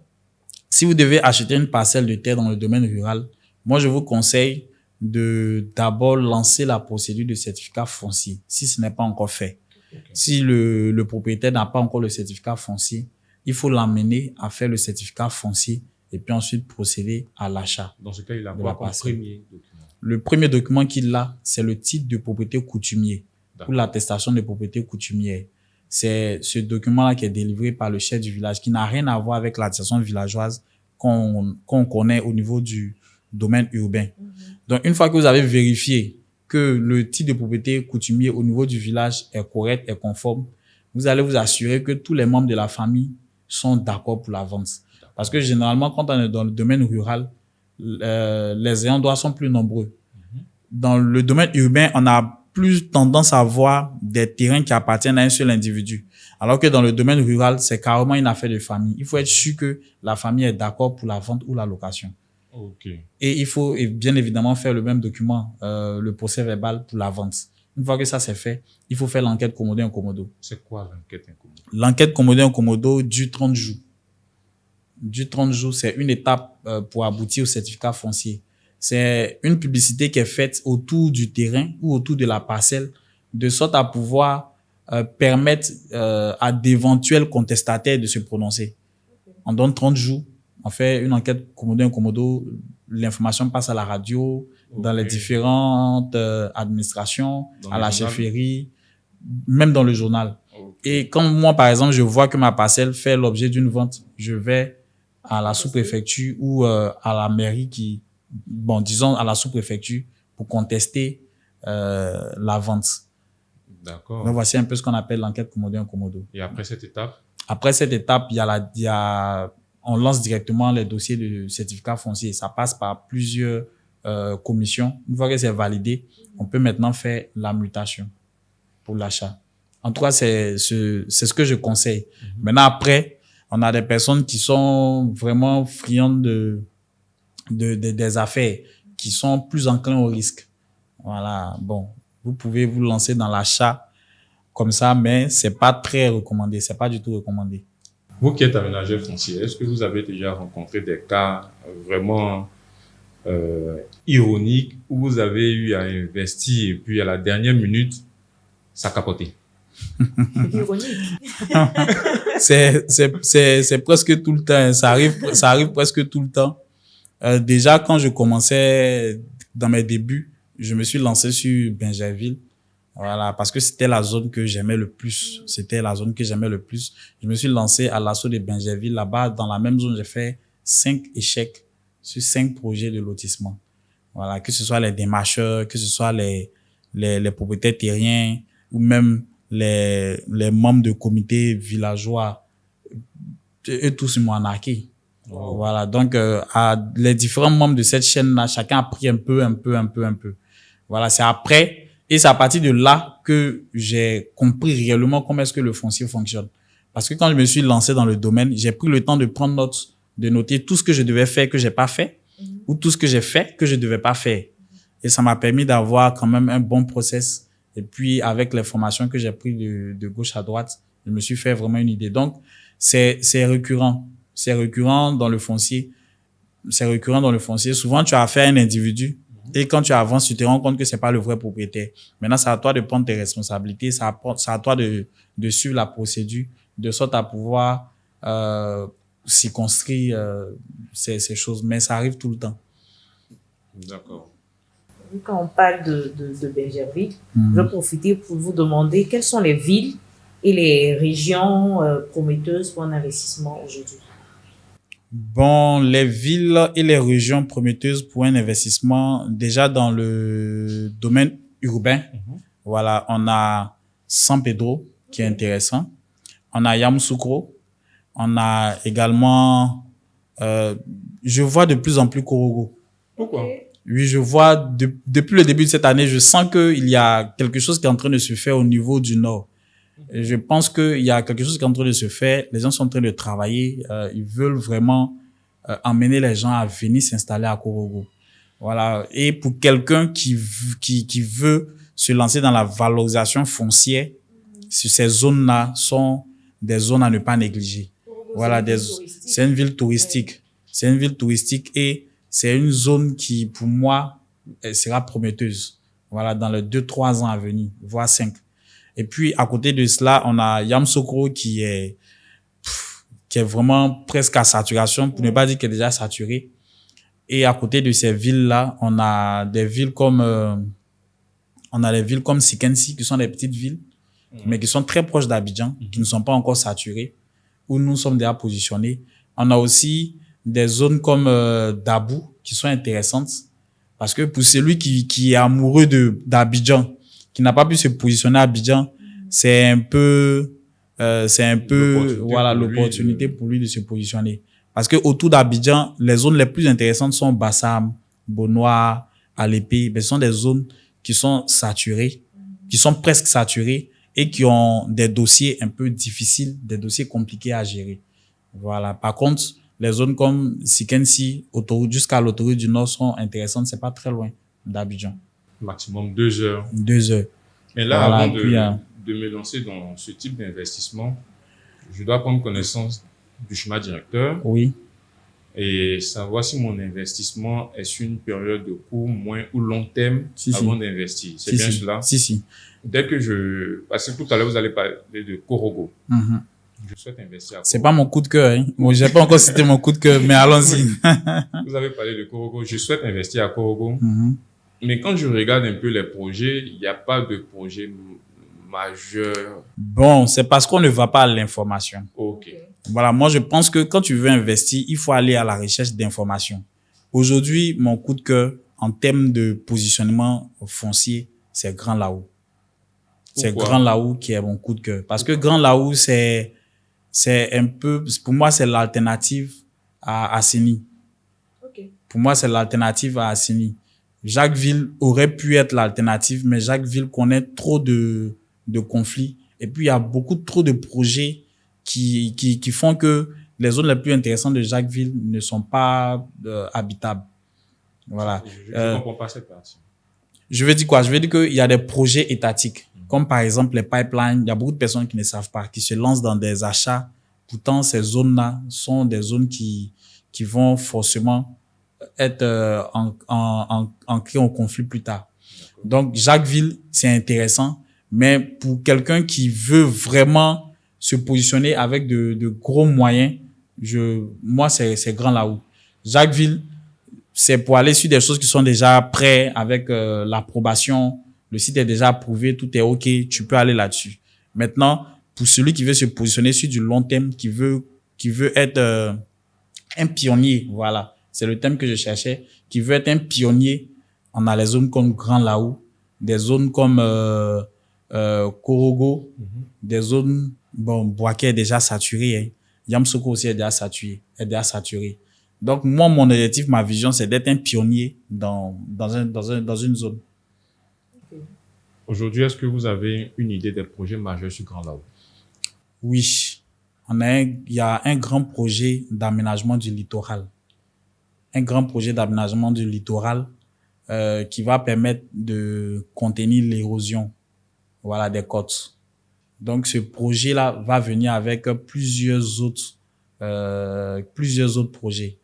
[SPEAKER 3] si vous devez acheter une parcelle de terre dans le domaine rural, moi, je vous conseille de d'abord lancer la procédure de certificat foncier, si ce n'est pas encore fait. Si le propriétaire n'a pas encore le certificat foncier, il faut l'amener à faire le certificat foncier et puis ensuite procéder à l'achat.
[SPEAKER 2] Dans ce cas, il a quoi comme premier document? Le
[SPEAKER 3] premier document qu'il a, c'est le titre de propriété coutumier ou l'attestation de propriété coutumière. C'est ce document-là qui est délivré par le chef du village, qui n'a rien à voir avec l'attestation villageoise qu'on connaît au niveau du domaine urbain. Donc, une fois que vous avez vérifié que le titre de propriété coutumier au niveau du village est correct, est conforme, vous allez vous assurer que tous les membres de la famille sont d'accord pour la vente. Parce que généralement, quand on est dans le domaine rural, les ayants droit sont plus nombreux. Dans le domaine urbain, on a plus tendance à voir des terrains qui appartiennent à un seul individu. Alors que dans le domaine rural, c'est carrément une affaire de famille. Il faut être sûr que la famille est d'accord pour la vente ou la location. Et il faut bien évidemment faire le même document, le procès verbal pour la vente. Une fois que ça c'est fait, il faut faire l'enquête commodo incommodo.
[SPEAKER 2] C'est quoi l'enquête incommodo?
[SPEAKER 3] L'enquête commodo incommodo dure 30 jours. Dure 30 jours, c'est une étape pour aboutir au certificat foncier. C'est une publicité qui est faite autour du terrain ou autour de la parcelle, de sorte à pouvoir permettre à d'éventuels contestataires de se prononcer. On donne 30 jours On fait une enquête commodo incommodo. L'information passe à la radio, dans les différentes administrations, à la chefferie, même dans le journal. Et quand moi, par exemple, je vois que ma parcelle fait l'objet d'une vente, je vais à la sous-préfecture ou à la mairie disons à la sous-préfecture pour contester la vente.
[SPEAKER 2] D'accord.
[SPEAKER 3] Donc, voici un peu ce qu'on appelle l'enquête commodo incommodo.
[SPEAKER 2] Et après cette étape?
[SPEAKER 3] Après cette étape, on lance directement les dossiers de certificat foncier. Ça passe par plusieurs commissions. Une fois que c'est validé, on peut maintenant faire la mutation pour l'achat. En tout cas, c'est ce que je conseille. Maintenant, après, on a des personnes qui sont vraiment friandes des affaires, qui sont plus enclins au risque. Voilà. Bon, vous pouvez vous lancer dans l'achat comme ça, mais c'est pas très recommandé. C'est pas du tout recommandé.
[SPEAKER 2] Vous qui êtes aménageur foncier, est-ce que vous avez déjà rencontré des cas vraiment ironiques où vous avez eu à investir et puis à la dernière minute, ça a capoté?
[SPEAKER 1] Ironique.
[SPEAKER 3] C'est presque tout le temps. Ça arrive presque tout le temps. Déjà, quand je commençais dans mes débuts, je me suis lancé sur Bingerville. Voilà, parce que c'était la zone que j'aimais le plus. C'était la zone que j'aimais le plus. Je me suis lancé à l'assaut de Bingerville. Là-bas, dans la même zone, j'ai fait 5 échecs sur 5 projets de lotissement. Voilà, que ce soit les démarcheurs, que ce soit les propriétaires terriens ou même les membres de comités villageois. Eux tous, ils m'ont arnaqué. Wow. Voilà, donc les différents membres de cette chaîne-là, chacun a pris un peu. Voilà, c'est après, et c'est à partir de là que j'ai compris réellement comment est-ce que le foncier fonctionne. Parce que quand je me suis lancé dans le domaine, j'ai pris le temps de prendre note, de noter tout ce que je devais faire que j'ai pas fait, ou tout ce que j'ai fait que je devais pas faire. Et ça m'a permis d'avoir quand même un bon process. Et puis, avec les formations que j'ai prises de gauche à droite, je me suis fait vraiment une idée. Donc, c'est récurrent. C'est récurrent dans le foncier. Souvent, tu as affaire à un individu. Et quand tu avances, tu te rends compte que c'est pas le vrai propriétaire. Maintenant, c'est à toi de prendre tes responsabilités. C'est à toi de suivre la procédure de sorte à pouvoir circonscrire ces choses. Mais ça arrive tout le temps.
[SPEAKER 2] D'accord.
[SPEAKER 1] Quand on parle de Bingerville, je vais profiter pour vous demander quelles sont les villes et les régions prometteuses pour un investissement aujourd'hui.
[SPEAKER 3] Bon, les villes et les régions prometteuses pour un investissement, déjà dans le domaine urbain, voilà, on a San Pedro qui est intéressant, on a Yamoussoukro, on a également, je vois de plus en plus Korogo.
[SPEAKER 2] Pourquoi?
[SPEAKER 3] Oui, je vois depuis le début de cette année, je sens qu'il y a quelque chose qui est en train de se faire au niveau du Nord. Et je pense qu'il y a quelque chose qui est en train de se faire. Les gens sont en train de travailler. Ils veulent vraiment emmener les gens à venir s'installer à Korogo. Voilà. Et pour quelqu'un qui veut se lancer dans la valorisation foncière, ces zones-là sont des zones à ne pas négliger. Voilà, c'est une ville touristique. C'est une ville touristique et c'est une zone qui, pour moi, sera prometteuse. Voilà, dans les 2-3 ans à venir, voire 5. Et puis, à côté de cela, on a Yamoussoukro qui est vraiment presque à saturation, pour ne pas dire qu'elle est déjà saturée. Et à côté de ces villes-là, on a des villes comme Sikensi, qui sont des petites villes, mais qui sont très proches d'Abidjan, qui ne sont pas encore saturées, où nous sommes déjà positionnés. On a aussi des zones comme Dabou, qui sont intéressantes, parce que pour celui qui est amoureux d'Abidjan, qui n'a pas pu se positionner à Abidjan, c'est un peu voilà l'opportunité pour lui de se positionner. Parce que autour d'Abidjan, les zones les plus intéressantes sont Bassam, Bonoir, Alépé. Ce sont des zones qui sont saturées, qui sont presque saturées et qui ont des dossiers un peu difficiles, des dossiers compliqués à gérer. Voilà. Par contre, les zones comme Sikensi, jusqu'à l'autoroute du Nord sont intéressantes. C'est pas très loin d'Abidjan.
[SPEAKER 2] Maximum 2 heures.
[SPEAKER 3] 2 heures.
[SPEAKER 2] Mais là, voilà, avant de me lancer dans ce type d'investissement, je dois prendre connaissance du schéma directeur.
[SPEAKER 3] Oui.
[SPEAKER 2] Et savoir si mon investissement est sur une période de court, moyen ou long terme avant d'investir. C'est bien cela?
[SPEAKER 3] Si.
[SPEAKER 2] Parce que tout à l'heure, vous allez parler de Korogo. Je souhaite investir à Korogo.
[SPEAKER 3] C'est pas mon coup de cœur, hein. Bon, j'ai pas encore cité mon coup de cœur, mais allons-y.
[SPEAKER 2] Vous avez parlé de Korogo. Je souhaite investir à Korogo.
[SPEAKER 3] Mhm.
[SPEAKER 2] Mais quand je regarde un peu les projets, il n'y a pas de projet majeur.
[SPEAKER 3] Bon, c'est parce qu'on ne va pas à l'information.
[SPEAKER 2] Ok.
[SPEAKER 3] Voilà, moi, je pense que quand tu veux investir, il faut aller à la recherche d'informations. Aujourd'hui, mon coup de cœur, en termes de positionnement foncier, c'est Grand Laou. C'est
[SPEAKER 2] Pourquoi?
[SPEAKER 3] Grand Laou qui est mon coup de cœur. Parce que Grand Laou, c'est un peu, pour moi, c'est l'alternative à Assini.
[SPEAKER 1] Ok.
[SPEAKER 3] Pour moi, c'est l'alternative à Assini. Jacquesville aurait pu être l'alternative, mais Jacquesville connaît trop de conflits. Et puis, il y a beaucoup trop de projets qui font que les zones les plus intéressantes de Jacquesville ne sont pas habitables. Voilà.
[SPEAKER 2] Je ne comprends pas cette partie.
[SPEAKER 3] Je veux dire quoi? Je veux dire qu'il y a des projets étatiques, comme par exemple les pipelines. Il y a beaucoup de personnes qui ne savent pas, qui se lancent dans des achats. Pourtant, ces zones-là sont des zones qui vont forcément être ancrées en conflit plus tard. Donc, Jacquesville, c'est intéressant, mais pour quelqu'un qui veut vraiment se positionner avec de gros moyens, moi, c'est Grand Laou. Jacquesville, c'est pour aller sur des choses qui sont déjà prêtes avec l'approbation. Le site est déjà approuvé, tout est OK, tu peux aller là-dessus. Maintenant, pour celui qui veut se positionner sur du long terme, qui veut être un pionnier, voilà, c'est le thème que je cherchais, qui veut être un pionnier, on a les zones comme Grand Laou, des zones comme Korogo, des zones, bon, Boaké est déjà saturé, hein. Yamsoko aussi est déjà saturé. Donc, moi, mon objectif, ma vision, c'est d'être un pionnier dans une zone.
[SPEAKER 2] Aujourd'hui, est-ce que vous avez une idée des projets majeurs sur Grand Laou?
[SPEAKER 3] Oui. Il y a un grand projet d'aménagement du littoral. Un grand projet d'aménagement du littoral, qui va permettre de contenir l'érosion, voilà, des côtes. Donc, ce projet-là va venir avec plusieurs autres projets.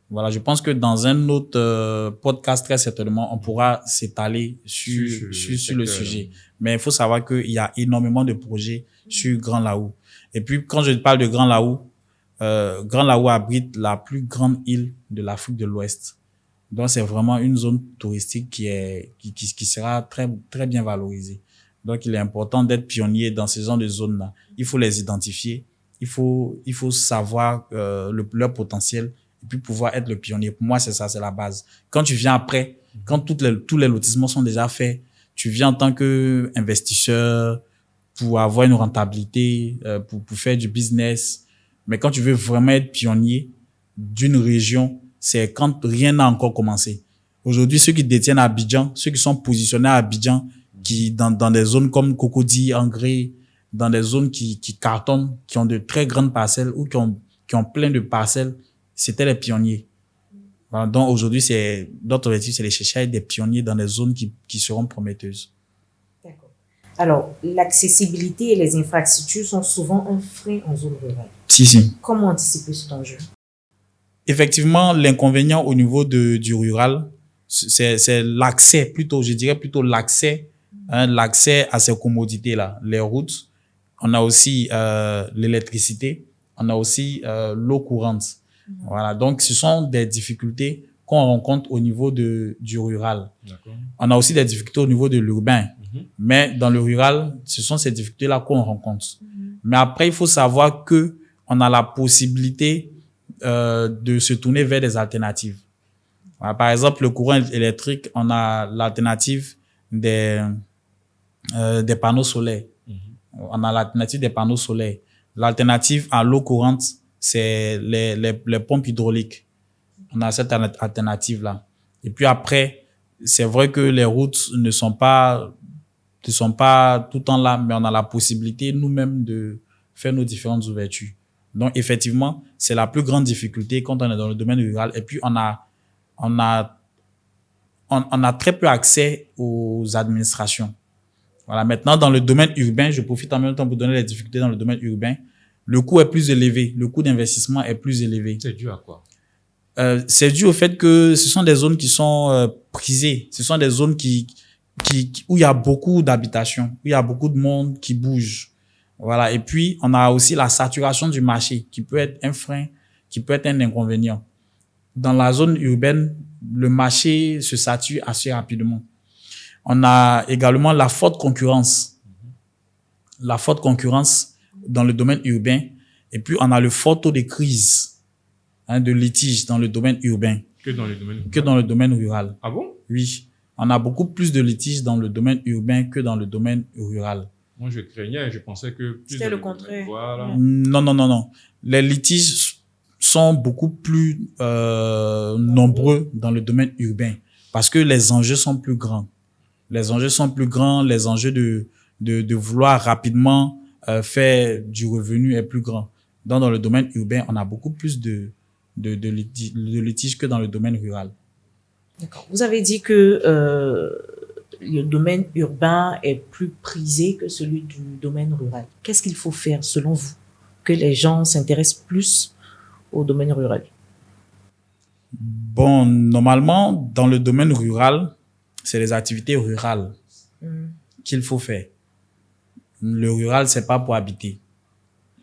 [SPEAKER 3] Voilà, je pense que dans un autre podcast, très certainement, on pourra s'étaler sur le sujet. Mais il faut savoir qu'il y a énormément de projets sur Grand Laou. Et puis, quand je parle de Grand Laou abrite la plus grande île de l'Afrique de l'Ouest. Donc, c'est vraiment une zone touristique qui sera très, très bien valorisée. Donc, il est important d'être pionnier dans ces genres de zones-là. Il faut les identifier. Il faut savoir leur potentiel et puis pouvoir être le pionnier. Pour moi, c'est ça, c'est la base. Quand tu viens après, quand tous les lotissements sont déjà faits, tu viens en tant qu'investisseur pour avoir une rentabilité, pour faire du business. Mais quand tu veux vraiment être pionnier d'une région, c'est quand rien n'a encore commencé. Aujourd'hui, ceux qui détiennent à Abidjan, ceux qui sont positionnés à Abidjan, qui dans des zones comme Cocody, Angré, dans des zones qui cartonnent, qui ont de très grandes parcelles ou qui ont plein de parcelles, c'était les pionniers. Voilà, donc aujourd'hui, notre objectif, c'est de chercher des pionniers dans des zones qui seront prometteuses.
[SPEAKER 1] D'accord. Alors, l'accessibilité et les infrastructures sont souvent un frein en zone rurale.
[SPEAKER 3] Si.
[SPEAKER 1] Comment anticiper cet enjeu?
[SPEAKER 3] Effectivement, l'inconvénient au niveau du rural, c'est l'accès, je dirais plutôt l'accès à ces commodités-là. Les routes, on a aussi l'électricité, on a aussi l'eau courante. Voilà, donc ce sont des difficultés qu'on rencontre au niveau du rural.
[SPEAKER 2] D'accord.
[SPEAKER 3] On a aussi des difficultés au niveau de l'urbain. Mais dans le rural, ce sont ces difficultés-là qu'on rencontre. Mais après, il faut savoir que on a la possibilité de se tourner vers des alternatives. Voilà, par exemple, le courant électrique, on a l'alternative des panneaux solaires. On a l'alternative des panneaux solaires. L'alternative à l'eau courante, c'est les pompes hydrauliques. On a cette alternative-là. Et puis après, c'est vrai que les routes ne sont pas tout le temps là, mais on a la possibilité nous-mêmes de faire nos différentes ouvertures. Donc, effectivement, c'est la plus grande difficulté quand on est dans le domaine rural. Et puis, on a très peu accès aux administrations. Voilà. Maintenant, dans le domaine urbain, je profite en même temps pour donner les difficultés dans le domaine urbain. Le coût est plus élevé. Le coût d'investissement est plus élevé.
[SPEAKER 2] C'est dû à quoi?
[SPEAKER 3] C'est dû au fait que ce sont des zones qui sont prisées. Ce sont des zones où il y a beaucoup d'habitations, où il y a beaucoup de monde qui bouge. Voilà. Et puis, on a aussi la saturation du marché qui peut être un frein, qui peut être un inconvénient. Dans la zone urbaine, le marché se sature assez rapidement. On a également la forte concurrence. La forte concurrence dans le domaine urbain. Et puis, on a le fort taux de crise, de litige dans le domaine urbain.
[SPEAKER 2] Que dans le domaine rural.
[SPEAKER 3] Que dans le domaine rural.
[SPEAKER 2] Ah bon?
[SPEAKER 3] Oui. On a beaucoup plus de litiges dans le domaine urbain que dans le domaine rural.
[SPEAKER 2] Moi, je craignais, je pensais que plus
[SPEAKER 1] c'était
[SPEAKER 2] dans
[SPEAKER 1] le
[SPEAKER 2] domaine,
[SPEAKER 1] contraire.
[SPEAKER 2] voilà.
[SPEAKER 3] Non. Les litiges sont beaucoup plus nombreux dans le domaine urbain parce que les enjeux sont plus grands. Les enjeux sont plus grands, les enjeux de vouloir rapidement faire du revenu est plus grand. Donc, dans le domaine urbain, on a beaucoup plus de litiges que dans le domaine rural.
[SPEAKER 1] D'accord. Vous avez dit que le domaine urbain est plus prisé que celui du domaine rural. Qu'est-ce qu'il faut faire, selon vous, que les gens s'intéressent plus au domaine rural?
[SPEAKER 3] Bon, normalement, dans le domaine rural, c'est les activités rurales qu'il faut faire. Le rural, c'est pas pour habiter.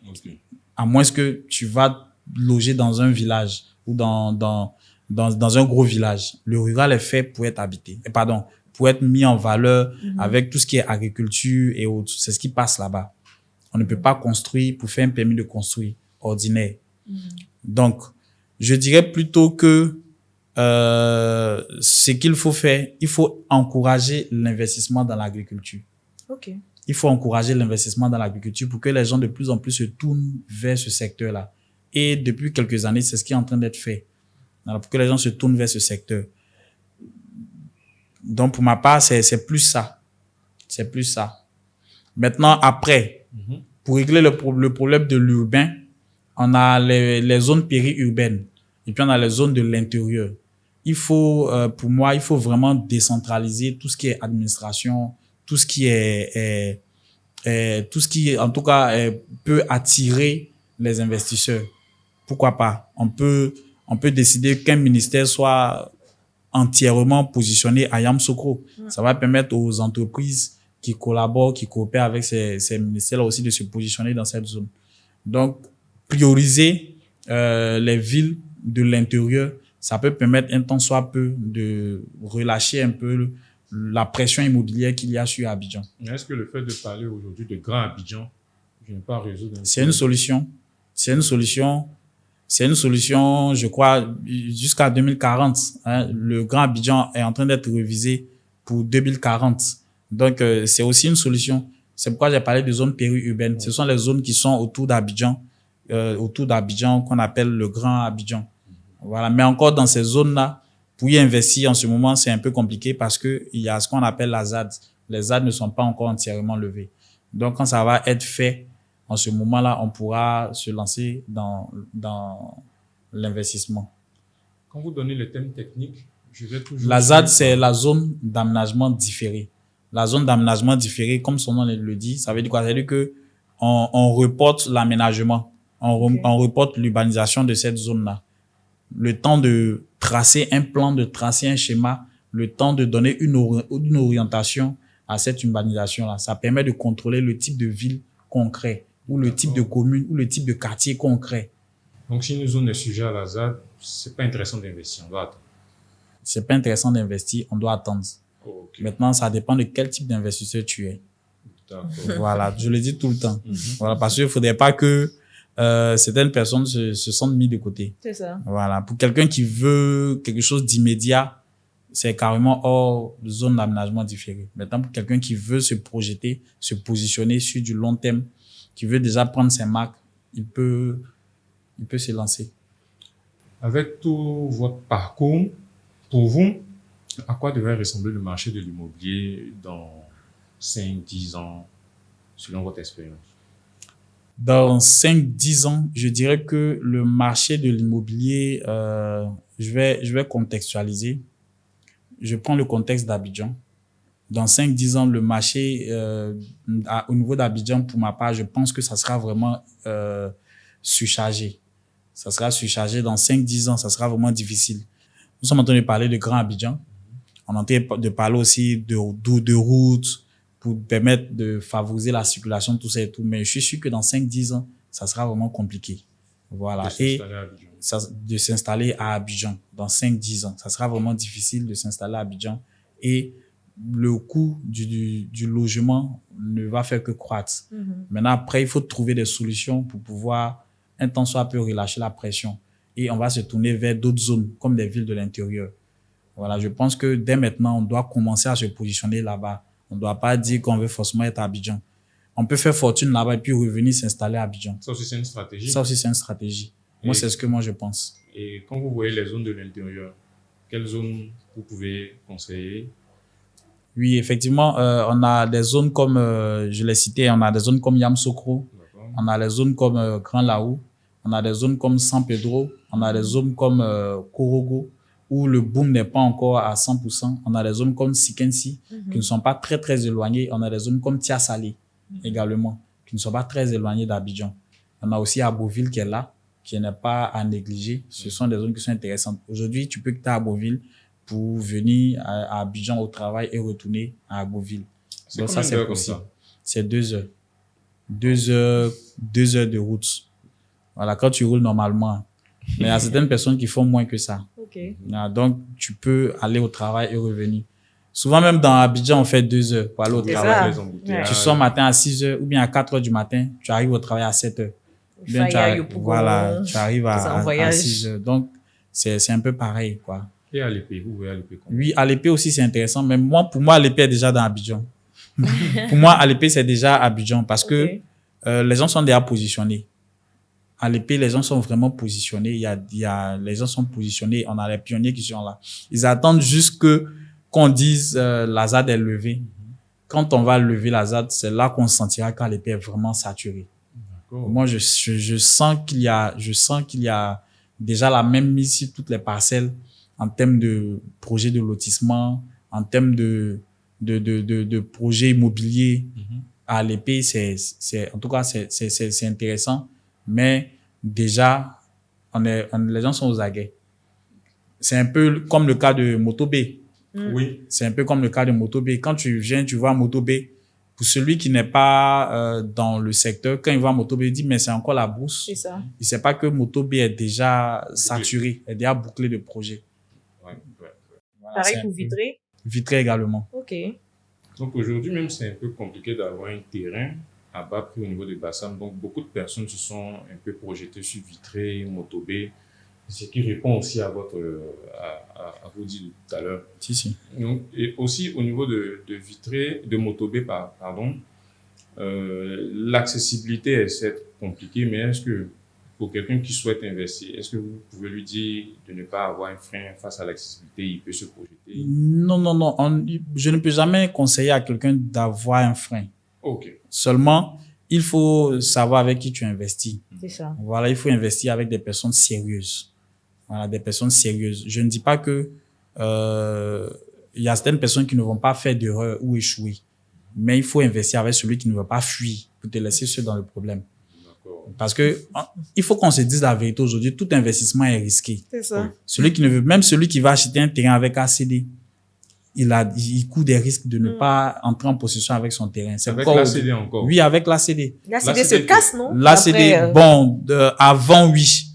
[SPEAKER 2] Okay.
[SPEAKER 3] À moins que tu vas loger dans un village ou dans un gros village. Le rural est fait pour être habité. Pardon, pour être mis en valeur avec tout ce qui est agriculture et autres. C'est ce qui passe là-bas. On ne peut pas construire pour faire un permis de construire ordinaire. Donc, je dirais plutôt que ce qu'il faut faire, il faut encourager l'investissement dans l'agriculture.
[SPEAKER 1] Ok.
[SPEAKER 3] Il faut encourager l'investissement dans l'agriculture pour que les gens de plus en plus se tournent vers ce secteur-là. Et depuis quelques années, c'est ce qui est en train d'être fait. Alors, pour que les gens se tournent vers ce secteur. Donc, pour ma part, c'est plus ça. C'est plus ça. Maintenant, après, pour régler le problème de l'urbain, on a les zones périurbaines et puis on a les zones de l'intérieur. Il faut, pour moi, il faut vraiment décentraliser tout ce qui est administration, tout ce qui est tout ce qui, en tout cas, peut attirer les investisseurs. Pourquoi pas? On peut décider qu'un ministère soit entièrement positionné à Yamoussoukro. Ça va permettre aux entreprises qui collaborent, qui coopèrent avec ces ministères-là aussi de se positionner dans cette zone. Donc, prioriser les villes de l'intérieur, ça peut permettre un temps soit peu de relâcher un peu la pression immobilière qu'il y a sur Abidjan.
[SPEAKER 2] Est-ce que le fait de parler aujourd'hui de Grand Abidjan, je n'ai pas résoudre?
[SPEAKER 3] C'est une solution. C'est une solution, je crois, jusqu'à 2040. Le Grand Abidjan est en train d'être révisé pour 2040. Donc, c'est aussi une solution. C'est pourquoi j'ai parlé de zones périurbaines. Ce sont les zones qui sont autour d'Abidjan qu'on appelle le Grand Abidjan. Voilà. Mais encore dans ces zones-là, pour y investir en ce moment, c'est un peu compliqué parce que il y a ce qu'on appelle la ZAD. Les ZAD ne sont pas encore entièrement levées. Donc, quand ça va être fait, en ce moment-là, on pourra se lancer dans l'investissement.
[SPEAKER 2] Quand vous donnez les thèmes techniques, je vais toujours...
[SPEAKER 3] La ZAD, c'est la zone d'aménagement différé. La zone d'aménagement différé, comme son nom le dit, ça veut dire quoi? Ça veut dire que on reporte l'aménagement. On reporte l'urbanisation de cette zone-là. Le temps de tracer un plan, de tracer un schéma, le temps de donner une orientation à cette urbanisation-là. Ça permet de contrôler le type de ville qu'on crée, ou le type de commune, ou le type de quartier qu'on crée.
[SPEAKER 2] Donc, si une zone est sujet à la ZAD, c'est pas intéressant d'investir, on doit attendre.
[SPEAKER 3] C'est pas intéressant d'investir, on doit attendre.
[SPEAKER 2] Okay.
[SPEAKER 3] Maintenant, ça dépend de quel type d'investisseur tu es. Voilà, je le dis tout le temps. Voilà, parce qu'il faudrait pas que certaines personnes se sentent mis de côté.
[SPEAKER 1] C'est ça.
[SPEAKER 3] Voilà, pour quelqu'un qui veut quelque chose d'immédiat, c'est carrément hors zone d'aménagement différé. Maintenant, pour quelqu'un qui veut se projeter, se positionner sur du long terme, qui veut déjà prendre ses marques, il peut se lancer.
[SPEAKER 2] Avec tout votre parcours, pour vous, à quoi devrait ressembler le marché de l'immobilier dans 5-10 ans, selon votre expérience?
[SPEAKER 3] Dans 5-10 ans, je dirais que le marché de l'immobilier, je vais contextualiser. Je prends le contexte d'Abidjan. Dans 5-10 ans, le marché au niveau d'Abidjan, pour ma part, je pense que ça sera vraiment surchargé. Ça sera surchargé dans 5-10 ans, ça sera vraiment difficile. Nous sommes en train de parler de Grand Abidjan. On est en train de parler aussi de routes, pour permettre de favoriser la circulation, tout ça et tout. Mais je suis sûr que dans 5-10 ans, ça sera vraiment compliqué. Voilà. De s'installer à Abidjan dans 5-10 ans. Ça sera vraiment difficile de s'installer à Abidjan. Et le coût du logement ne va faire que croître. Maintenant, après, il faut trouver des solutions pour pouvoir un temps soit peu relâcher la pression. Et on va se tourner vers d'autres zones, comme des villes de l'intérieur. Voilà, je pense que dès maintenant, on doit commencer à se positionner là-bas. On ne doit pas dire qu'on veut forcément être à Abidjan. On peut faire fortune là-bas et puis revenir s'installer à Abidjan.
[SPEAKER 2] Ça aussi, c'est une stratégie.
[SPEAKER 3] Ça aussi, c'est une stratégie. Moi, c'est ce que moi, je pense.
[SPEAKER 2] Et quand vous voyez les zones de l'intérieur, quelles zones vous pouvez conseiller?
[SPEAKER 3] Oui, effectivement, on a des zones comme, je l'ai cité, on a des zones comme Yamoussoukro, on a des zones comme Grand Laou, on a des zones comme San Pedro, on a des zones comme Korogo, où le boom n'est pas encore à 100%. On a des zones comme Sikensi, qui ne sont pas très, très éloignées. On a des zones comme Tiasalé, également, qui ne sont pas très éloignées d'Abidjan. On a aussi Aboville qui est là, qui n'est pas à négliger. Ce sont des zones qui sont intéressantes. Aujourd'hui, tu peux quitter Aboville pour venir à Abidjan au travail et retourner à Aboville.
[SPEAKER 2] Donc ça, c'est possible.
[SPEAKER 3] C'est 2 heures. 2 heures de route. Voilà, quand tu roules normalement. Mais il y a certaines personnes qui font moins que ça. Donc, tu peux aller au travail et revenir. Souvent, même dans Abidjan, on fait 2 heures pour aller au travail. Tu sors matin à 6 heures ou bien à 4 heures du matin, tu arrives au travail à 7 heures. Bien, tu arrives à 6 heures. Donc, c'est un peu pareil, quoi.
[SPEAKER 2] Et à l'épée, vous voyez à l'épée comment?
[SPEAKER 3] Oui, à l'épée aussi, c'est intéressant. Mais pour moi, à l'épée est déjà dans Abidjan. Pour moi, à l'épée, c'est déjà Abidjan parce que les gens sont déjà positionnés. À l'épée, les gens sont vraiment positionnés. Les gens sont positionnés. On a les pionniers qui sont là. Ils attendent juste qu'on dise la ZAD est levée. Quand on va lever la ZAD, c'est là qu'on sentira quand l'épée est vraiment saturée. Moi, je sens qu'il y a déjà la même mise sur toutes les parcelles en termes de projets de lotissement, en termes de projets immobiliers. À l'épée, en tout cas, c'est intéressant. Mais déjà, les gens sont aux aguets. C'est un peu comme le cas de Motobé.
[SPEAKER 2] Oui.
[SPEAKER 3] C'est un peu comme le cas de Motobé. Quand tu viens, tu vois Motobé. Pour celui qui n'est pas dans le secteur, quand il voit Motobé, il dit mais c'est encore la bourse.
[SPEAKER 1] C'est ça.
[SPEAKER 3] Il sait pas que Motobé est déjà saturé, est déjà bouclé de projets.
[SPEAKER 1] Voilà, pareil pour Vitré.
[SPEAKER 3] Vitré également.
[SPEAKER 1] Ok.
[SPEAKER 2] Donc aujourd'hui même, c'est un peu compliqué d'avoir un terrain à bas prix au niveau de Bassam. Donc beaucoup de personnes se sont un peu projetées sur Vitré, Motobé, ce qui répond aussi à vos dits tout à l'heure.
[SPEAKER 3] Si.
[SPEAKER 2] Donc, et aussi au niveau de Vitré, de Motobé, pardon, l'accessibilité est certes compliquée, mais est-ce que pour quelqu'un qui souhaite investir, est-ce que vous pouvez lui dire de ne pas avoir un frein face à l'accessibilité, il peut se projeter?
[SPEAKER 3] Non. Je ne peux jamais conseiller à quelqu'un d'avoir un frein.
[SPEAKER 2] Ok.
[SPEAKER 3] Seulement, il faut savoir avec qui tu investis.
[SPEAKER 1] C'est ça.
[SPEAKER 3] Voilà, il faut investir avec des personnes sérieuses. Voilà, des personnes sérieuses. Je ne dis pas que il y a certaines personnes qui ne vont pas faire d'erreur ou échouer. Mais il faut investir avec celui qui ne va pas fuir pour te laisser seul dans le problème. Parce que il faut qu'on se dise la vérité aujourd'hui, tout investissement est risqué.
[SPEAKER 1] C'est ça.
[SPEAKER 3] Celui qui ne veut, même celui qui va acheter un terrain avec ACD, il court des risques de ne pas entrer en possession avec son terrain. C'est
[SPEAKER 2] avec l'ACD encore?
[SPEAKER 3] Oui, avec l'ACD.
[SPEAKER 1] L'ACD se casse, non?
[SPEAKER 3] L'ACD, avant, oui.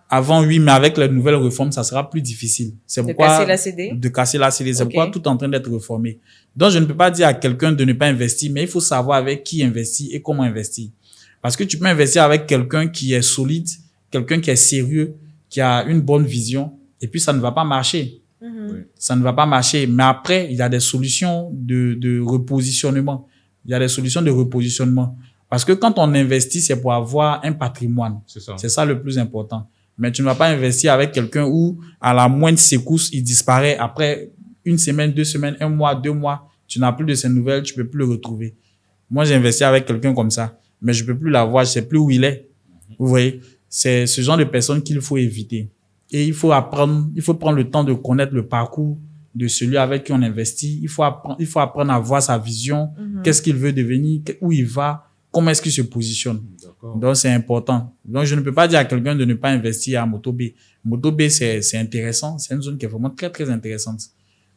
[SPEAKER 3] Avant, oui, mais avec les nouvelles réformes, ça sera plus difficile. C'est pourquoi de casser l'ACD. C'est pourquoi tout est en train d'être réformé. Donc, je ne peux pas dire à quelqu'un de ne pas investir, mais il faut savoir avec qui investir et comment investir. Parce que tu peux investir avec quelqu'un qui est solide, quelqu'un qui est sérieux, qui a une bonne vision, et puis ça ne va pas marcher. Ça ne va pas marcher. Mais après, il y a des solutions de repositionnement. Il y a des solutions de repositionnement. Parce que quand on investit, c'est pour avoir un patrimoine. C'est ça le plus important. Mais tu ne vas pas investir avec quelqu'un où, à la moindre secousse, il disparaît. Après 1 semaine, 2 semaines, 1 mois, 2 mois, tu n'as plus de ses nouvelles, tu peux plus le retrouver. Moi, j'ai investi avec quelqu'un comme ça, mais je peux plus l'avoir, je sais plus où il est. Vous voyez? C'est ce genre de personnes qu'il faut éviter. Et il faut prendre le temps de connaître le parcours de celui avec qui on investit. Il faut apprendre à voir sa vision, qu'est-ce qu'il veut devenir, où il va, comment est-ce qu'il se positionne. Donc, c'est important. Donc, je ne peux pas dire à quelqu'un de ne pas investir à Motobé. Motobé, c'est intéressant. C'est une zone qui est vraiment très, très intéressante.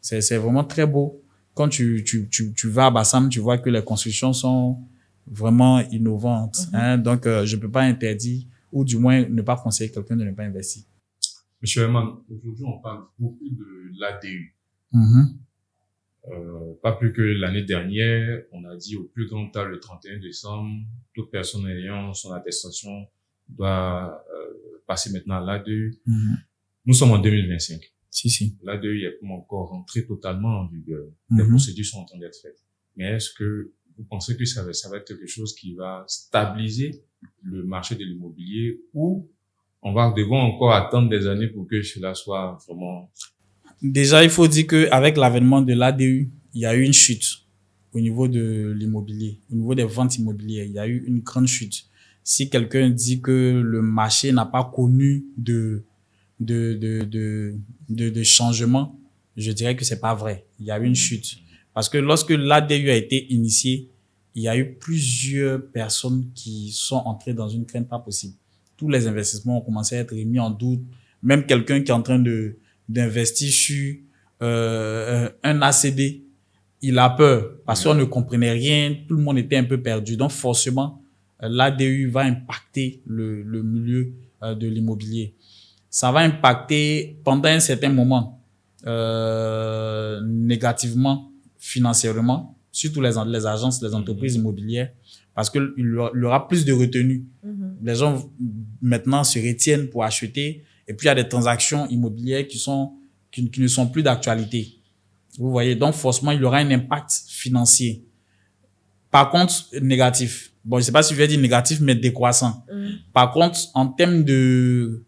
[SPEAKER 3] C'est vraiment très beau. quand tu vas à Bassam, tu vois que les constructions sont vraiment innovantes. Hein? Donc, je peux pas interdire ou du moins ne pas conseiller quelqu'un de ne pas investir.
[SPEAKER 2] Monsieur Herman, aujourd'hui, on parle beaucoup de l'ADU. Pas plus que l'année dernière, on a dit au plus grand tard le 31 décembre, toute personne ayant son attestation doit passer maintenant à l'ADU. Nous sommes en 2025.
[SPEAKER 3] Si.
[SPEAKER 2] L'ADU est pas encore rentré totalement en vigueur. Les procédures sont en train d'être faites. Mais est-ce que vous pensez que ça va être quelque chose qui va stabiliser le marché de l'immobilier ou devons encore attendre des années pour que cela soit vraiment...
[SPEAKER 3] Déjà, il faut dire que avec l'avènement de l'ADU, il y a eu une chute au niveau de l'immobilier, au niveau des ventes immobilières. Il y a eu une grande chute. Si quelqu'un dit que le marché n'a pas connu de changement, je dirais que c'est pas vrai. Il y a eu une chute. Parce que lorsque l'ADU a été initié, il y a eu plusieurs personnes qui sont entrées dans une crainte pas possible. Tous les investissements ont commencé à être mis en doute. Même quelqu'un qui est en train d'investir sur un ACD, il a peur parce qu'on ne comprenait rien, tout le monde était un peu perdu. Donc forcément, l'ADU va impacter le milieu de l'immobilier. Ça va impacter pendant un certain moment négativement financièrement, surtout les agences, les entreprises immobilières, parce qu'il y aura plus de retenue. Les gens maintenant se retiennent pour acheter, et puis il y a des transactions immobilières qui ne sont plus d'actualité. Vous voyez, donc forcément il y aura un impact financier. Par contre, négatif. Bon, je sais pas si je vais dire négatif, mais décroissant. Par contre, en termes de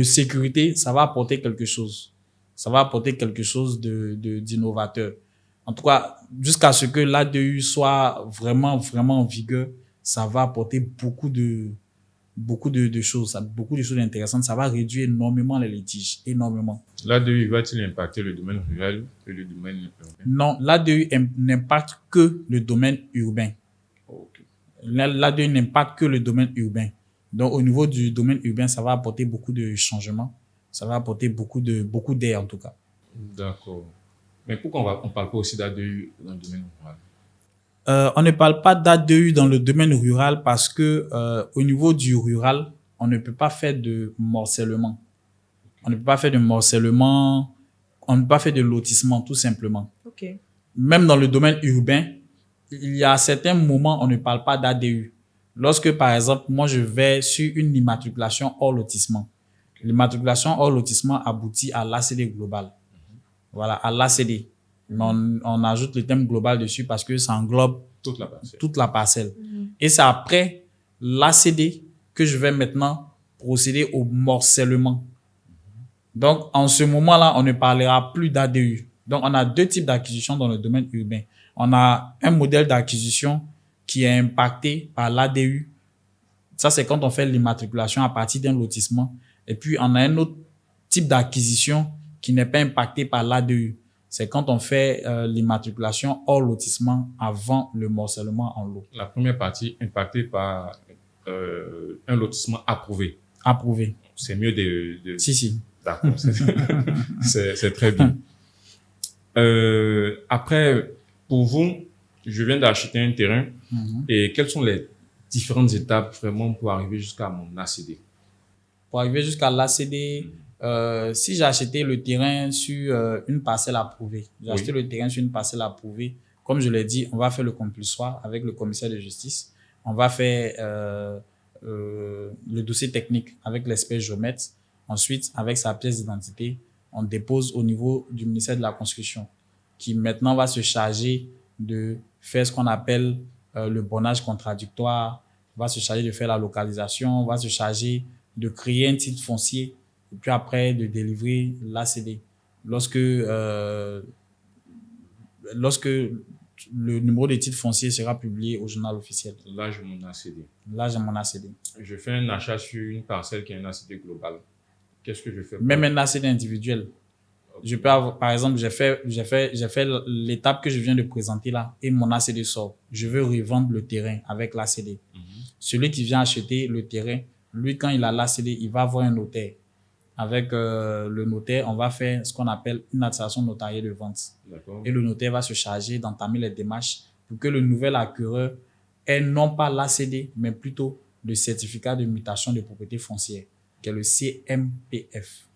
[SPEAKER 3] sécurité, ça va apporter quelque chose. Ça va apporter quelque chose d'innovateur. En tout cas, jusqu'à ce que l'ADU soit vraiment en vigueur, ça va apporter beaucoup de choses, beaucoup de choses intéressantes. Ça va réduire énormément les litiges, énormément.
[SPEAKER 2] L'ADU va-t-il impacter le domaine rural et le domaine urbain?
[SPEAKER 3] Non, l'ADU n'impacte que le domaine urbain.
[SPEAKER 2] Okay.
[SPEAKER 3] L'ADU n'impacte que le domaine urbain. Donc, au niveau du domaine urbain, ça va apporter beaucoup de changements. Ça va apporter beaucoup d'air, en tout cas.
[SPEAKER 2] D'accord. Mais pourquoi on parle pas aussi d'ADU dans le domaine rural?
[SPEAKER 3] On ne parle pas d'ADU dans le domaine rural parce que au niveau du rural, on ne peut pas faire de morcellement. On ne peut pas faire de morcellement, on ne peut pas faire de lotissement, tout simplement.
[SPEAKER 1] Okay.
[SPEAKER 3] Même dans le domaine urbain, il y a certains moments, on ne parle pas d'ADU. Lorsque, par exemple, moi, je vais sur une immatriculation hors lotissement. L'immatriculation hors lotissement aboutit à l'ACD global. Voilà, à l'ACD. On ajoute le thème global dessus parce que ça englobe toute la parcelle. Et c'est après l'ACD que je vais maintenant procéder au morcellement. Donc, en ce moment-là, on ne parlera plus d'ADU. Donc, on a deux types d'acquisition dans le domaine urbain. On a un modèle d'acquisition qui est impacté par l'ADU. Ça, c'est quand on fait l'immatriculation à partir d'un lotissement. Et puis, on a un autre type d'acquisition qui n'est pas impacté par l'ADU. C'est quand on fait l'immatriculation hors lotissement avant le morcellement en lot.
[SPEAKER 2] La première partie impactée par un lotissement approuvé.
[SPEAKER 3] Approuvé.
[SPEAKER 2] C'est mieux de...
[SPEAKER 3] Si.
[SPEAKER 2] D'accord, c'est très bien. Après, pour vous, je viens d'acheter un terrain et quelles sont les différentes étapes vraiment pour arriver jusqu'à mon ACD?
[SPEAKER 3] Pour arriver jusqu'à l'ACD, si j'ai acheté le terrain sur une parcelle approuvée, comme je l'ai dit, on va faire le compulsoire avec le commissaire de justice. On va faire le dossier technique avec l'expert géomètre. Ensuite, avec sa pièce d'identité, on dépose au niveau du ministère de la Construction, qui maintenant va se charger de faire ce qu'on appelle le bornage contradictoire, va se charger de faire la localisation, va se charger de créer un titre foncier et puis après de délivrer l'ACD. Lorsque le numéro de titre foncier sera publié au journal officiel.
[SPEAKER 2] Là, j'ai mon ACD.
[SPEAKER 3] Je
[SPEAKER 2] fais un achat sur une parcelle qui a un ACD global. Qu'est-ce que je fais?
[SPEAKER 3] Même un ACD individuel. Okay. Je peux avoir, par exemple, j'ai fait l'étape que je viens de présenter là et mon ACD sort. Je veux revendre le terrain avec l'ACD. Celui qui vient acheter le terrain, lui, quand il a l'ACD, il va avoir un notaire. avec le notaire, on va faire ce qu'on appelle une attestation notariée de vente.
[SPEAKER 2] D'accord.
[SPEAKER 3] Et le notaire va se charger d'entamer les démarches pour que le nouvel acquéreur ait non pas l'ACD, mais plutôt le certificat de mutation de propriété foncière, qui est le CMPF.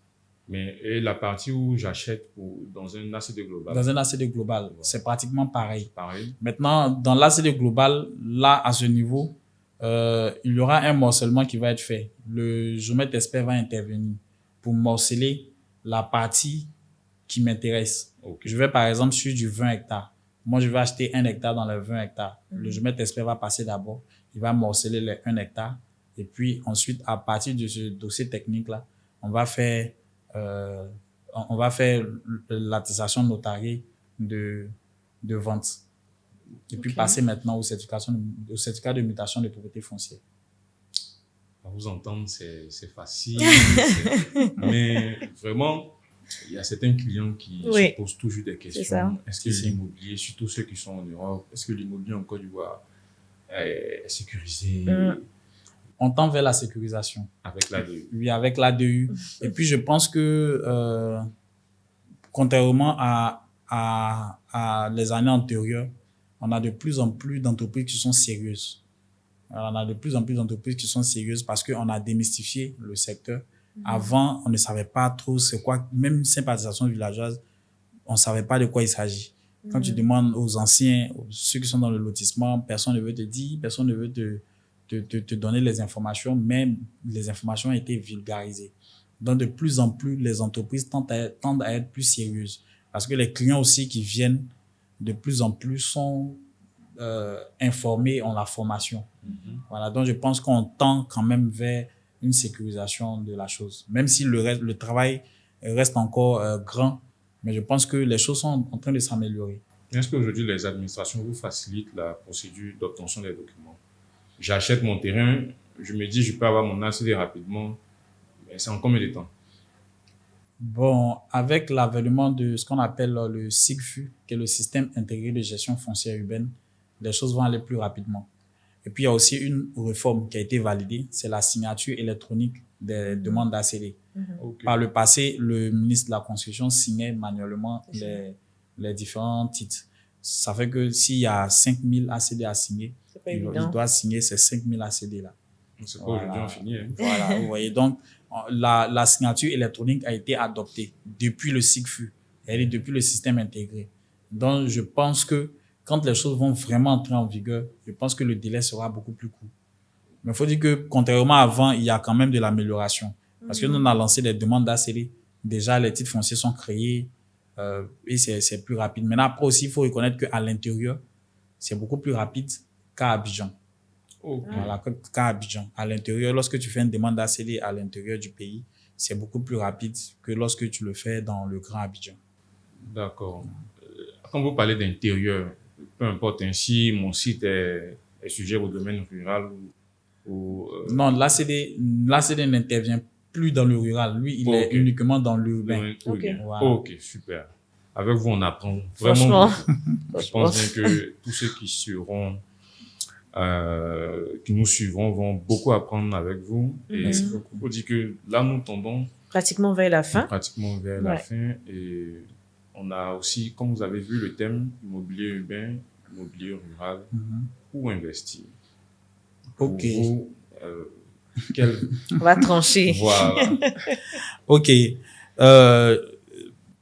[SPEAKER 2] Mais et la partie où j'achète dans un ACD global?
[SPEAKER 3] Dans un ACD global, c'est pratiquement pareil.
[SPEAKER 2] Pareil.
[SPEAKER 3] Maintenant, dans l'ACD global, là, à ce niveau, il y aura un morcellement qui va être fait. Le géomètre expert va intervenir pour morceler la partie qui m'intéresse.
[SPEAKER 2] Okay.
[SPEAKER 3] Je vais par exemple sur du 20 hectares. Moi, je vais acheter 1 hectare dans les 20 hectares. Le géomètre expert va passer d'abord. Il va morceler les 1 hectare. Et puis ensuite, à partir de ce dossier technique-là, on va faire l'attestation notariée de vente. Et puis passer maintenant au certificat de mutation de propriété foncière.
[SPEAKER 2] À vous entendre, c'est facile. Mais vraiment, il y a certains clients qui se posent toujours des questions. Est-ce que l'immobilier, surtout ceux qui sont en Europe, est-ce que l'immobilier en Côte d'Ivoire est sécurisé?
[SPEAKER 3] On tend vers la sécurisation.
[SPEAKER 2] Avec l'ADU.
[SPEAKER 3] Oui, avec l'ADU. Et puis, je pense que, contrairement à les années antérieures, on a de plus en plus d'entreprises qui sont sérieuses. Alors, on a de plus en plus d'entreprises qui sont sérieuses parce qu'on a démystifié le secteur. Avant, on ne savait pas trop c'est quoi, même sympathisation villageoise, on ne savait pas de quoi il s'agit. Quand tu demandes aux anciens, ceux qui sont dans le lotissement, personne ne veut te dire, personne ne veut te donner les informations, même les informations ont été vulgarisées. Donc, de plus en plus, les entreprises tendent à être plus sérieuses parce que les clients aussi qui viennent de plus en plus sont informés, ont la formation. Voilà, donc je pense qu'on tend quand même vers une sécurisation de la chose, même si le travail reste encore grand, mais je pense que les choses sont en train de s'améliorer.
[SPEAKER 2] Est-ce qu'aujourd'hui, les administrations vous facilitent la procédure d'obtention des documents? J'achète mon terrain, je me dis je peux avoir mon ACD rapidement, mais c'est en combien de temps?
[SPEAKER 3] Bon, avec l'avènement de ce qu'on appelle le SIGFU, qui est le système intégré de gestion foncière urbaine, les choses vont aller plus rapidement. Et puis, il y a aussi une réforme qui a été validée, c'est la signature électronique des demandes d'ACD. Okay. Par le passé, le ministre de la Construction signait manuellement les différents titres. Ça fait que s'il y a 5000 ACD à signer, il doit signer ces 5000 ACD-là.
[SPEAKER 2] C'est pas aujourd'hui, on finit. Hein.
[SPEAKER 3] Voilà, vous voyez. Donc, la signature électronique a été adoptée depuis le SIGFU, elle est depuis le système intégré. Donc, je pense que quand les choses vont vraiment entrer en vigueur, je pense que le délai sera beaucoup plus court. Mais il faut dire que, contrairement à avant, il y a quand même de l'amélioration. Parce que nous, on a lancé des demandes d'ACD. Déjà, les titres fonciers sont créés et c'est plus rapide. Maintenant, après aussi, il faut reconnaître qu'à l'intérieur, c'est beaucoup plus rapide qu'à Abidjan. Okay. Voilà, qu'à Abidjan. À l'intérieur, lorsque tu fais une demande d'ACD à l'intérieur du pays, c'est beaucoup plus rapide que lorsque tu le fais dans le Grand Abidjan.
[SPEAKER 2] D'accord. Quand vous parlez d'intérieur, peu importe, ainsi, mon site est sujet au domaine rural
[SPEAKER 3] Non, l'ACD n'intervient plus dans le rural. Lui, il est uniquement dans l'urbain.
[SPEAKER 2] Voilà. Ok, super. Avec vous, on apprend vraiment beaucoup. Je pense bien que tous ceux qui nous suivront vont beaucoup apprendre avec vous. Et il faut dire que là, nous tombons
[SPEAKER 1] pratiquement vers la fin.
[SPEAKER 2] La fin. Et on a aussi, comme vous avez vu, le thème immobilier urbain, immobilier rural, où investir.
[SPEAKER 3] Ok.
[SPEAKER 2] Vous,
[SPEAKER 1] on va trancher.
[SPEAKER 2] Voilà.
[SPEAKER 3] Ok.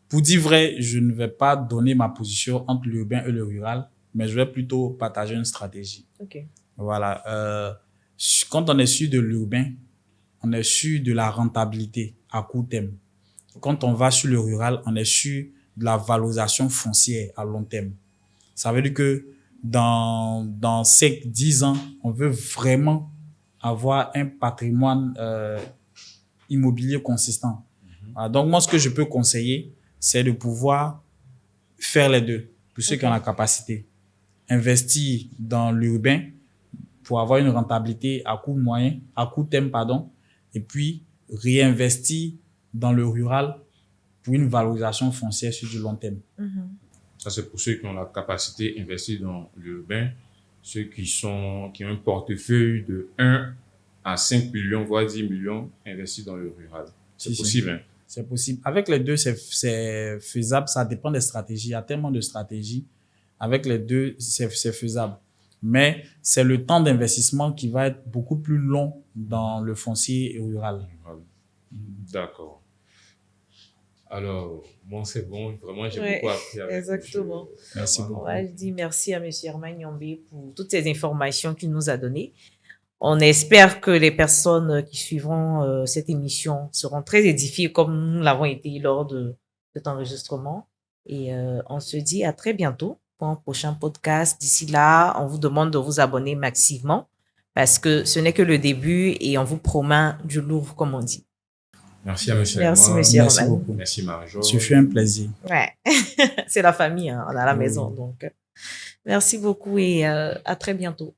[SPEAKER 3] Pour dire vrai, je ne vais pas donner ma position entre l'urbain et le rural, mais je vais plutôt partager une stratégie.
[SPEAKER 1] Ok.
[SPEAKER 3] Voilà. Quand on est sûr de l'urbain, on est sûr de la rentabilité à court terme. Quand on va sur le rural, on est sûr de la valorisation foncière à long terme. Ça veut dire que dans 5-10 ans, on veut vraiment avoir un patrimoine immobilier consistant. Voilà. Donc, moi, ce que je peux conseiller, c'est de pouvoir faire les deux, pour ceux qui ont la capacité. Investir dans l'urbain pour avoir une rentabilité à court terme, et puis réinvestir dans le rural pour une valorisation foncière sur du long terme.
[SPEAKER 2] Ça, c'est pour ceux qui ont la capacité d'investir dans l'urbain, ceux qui ont un portefeuille de 1 à 5 millions, voire 10 millions investis dans le rural. C'est possible. Hein.
[SPEAKER 3] C'est possible. Avec les deux, c'est faisable. Ça dépend des stratégies. Il y a tellement de stratégies. Avec les deux, c'est faisable. Mais c'est le temps d'investissement qui va être beaucoup plus long dans le foncier et rural.
[SPEAKER 2] D'accord. Alors, moi, c'est bon. Vraiment, j'ai beaucoup appris avec
[SPEAKER 1] exactement.
[SPEAKER 2] vous.
[SPEAKER 3] Merci beaucoup.
[SPEAKER 1] Je dis merci à M. Herman Nyombe pour toutes ces informations qu'il nous a données. On espère que les personnes qui suivront cette émission seront très édifiées comme nous l'avons été lors de cet enregistrement. Et on se dit à très bientôt pour un prochain podcast. D'ici là, on vous demande de vous abonner massivement parce que ce n'est que le début et on vous promet du lourd, comme on dit.
[SPEAKER 2] Merci à M.
[SPEAKER 1] Merci,
[SPEAKER 2] Herman.
[SPEAKER 3] Merci beaucoup.
[SPEAKER 2] Merci, Marie-Jo.
[SPEAKER 3] Ce fut un plaisir.
[SPEAKER 1] Ouais, c'est la famille, hein, on est à la maison. Donc, merci beaucoup et à très bientôt.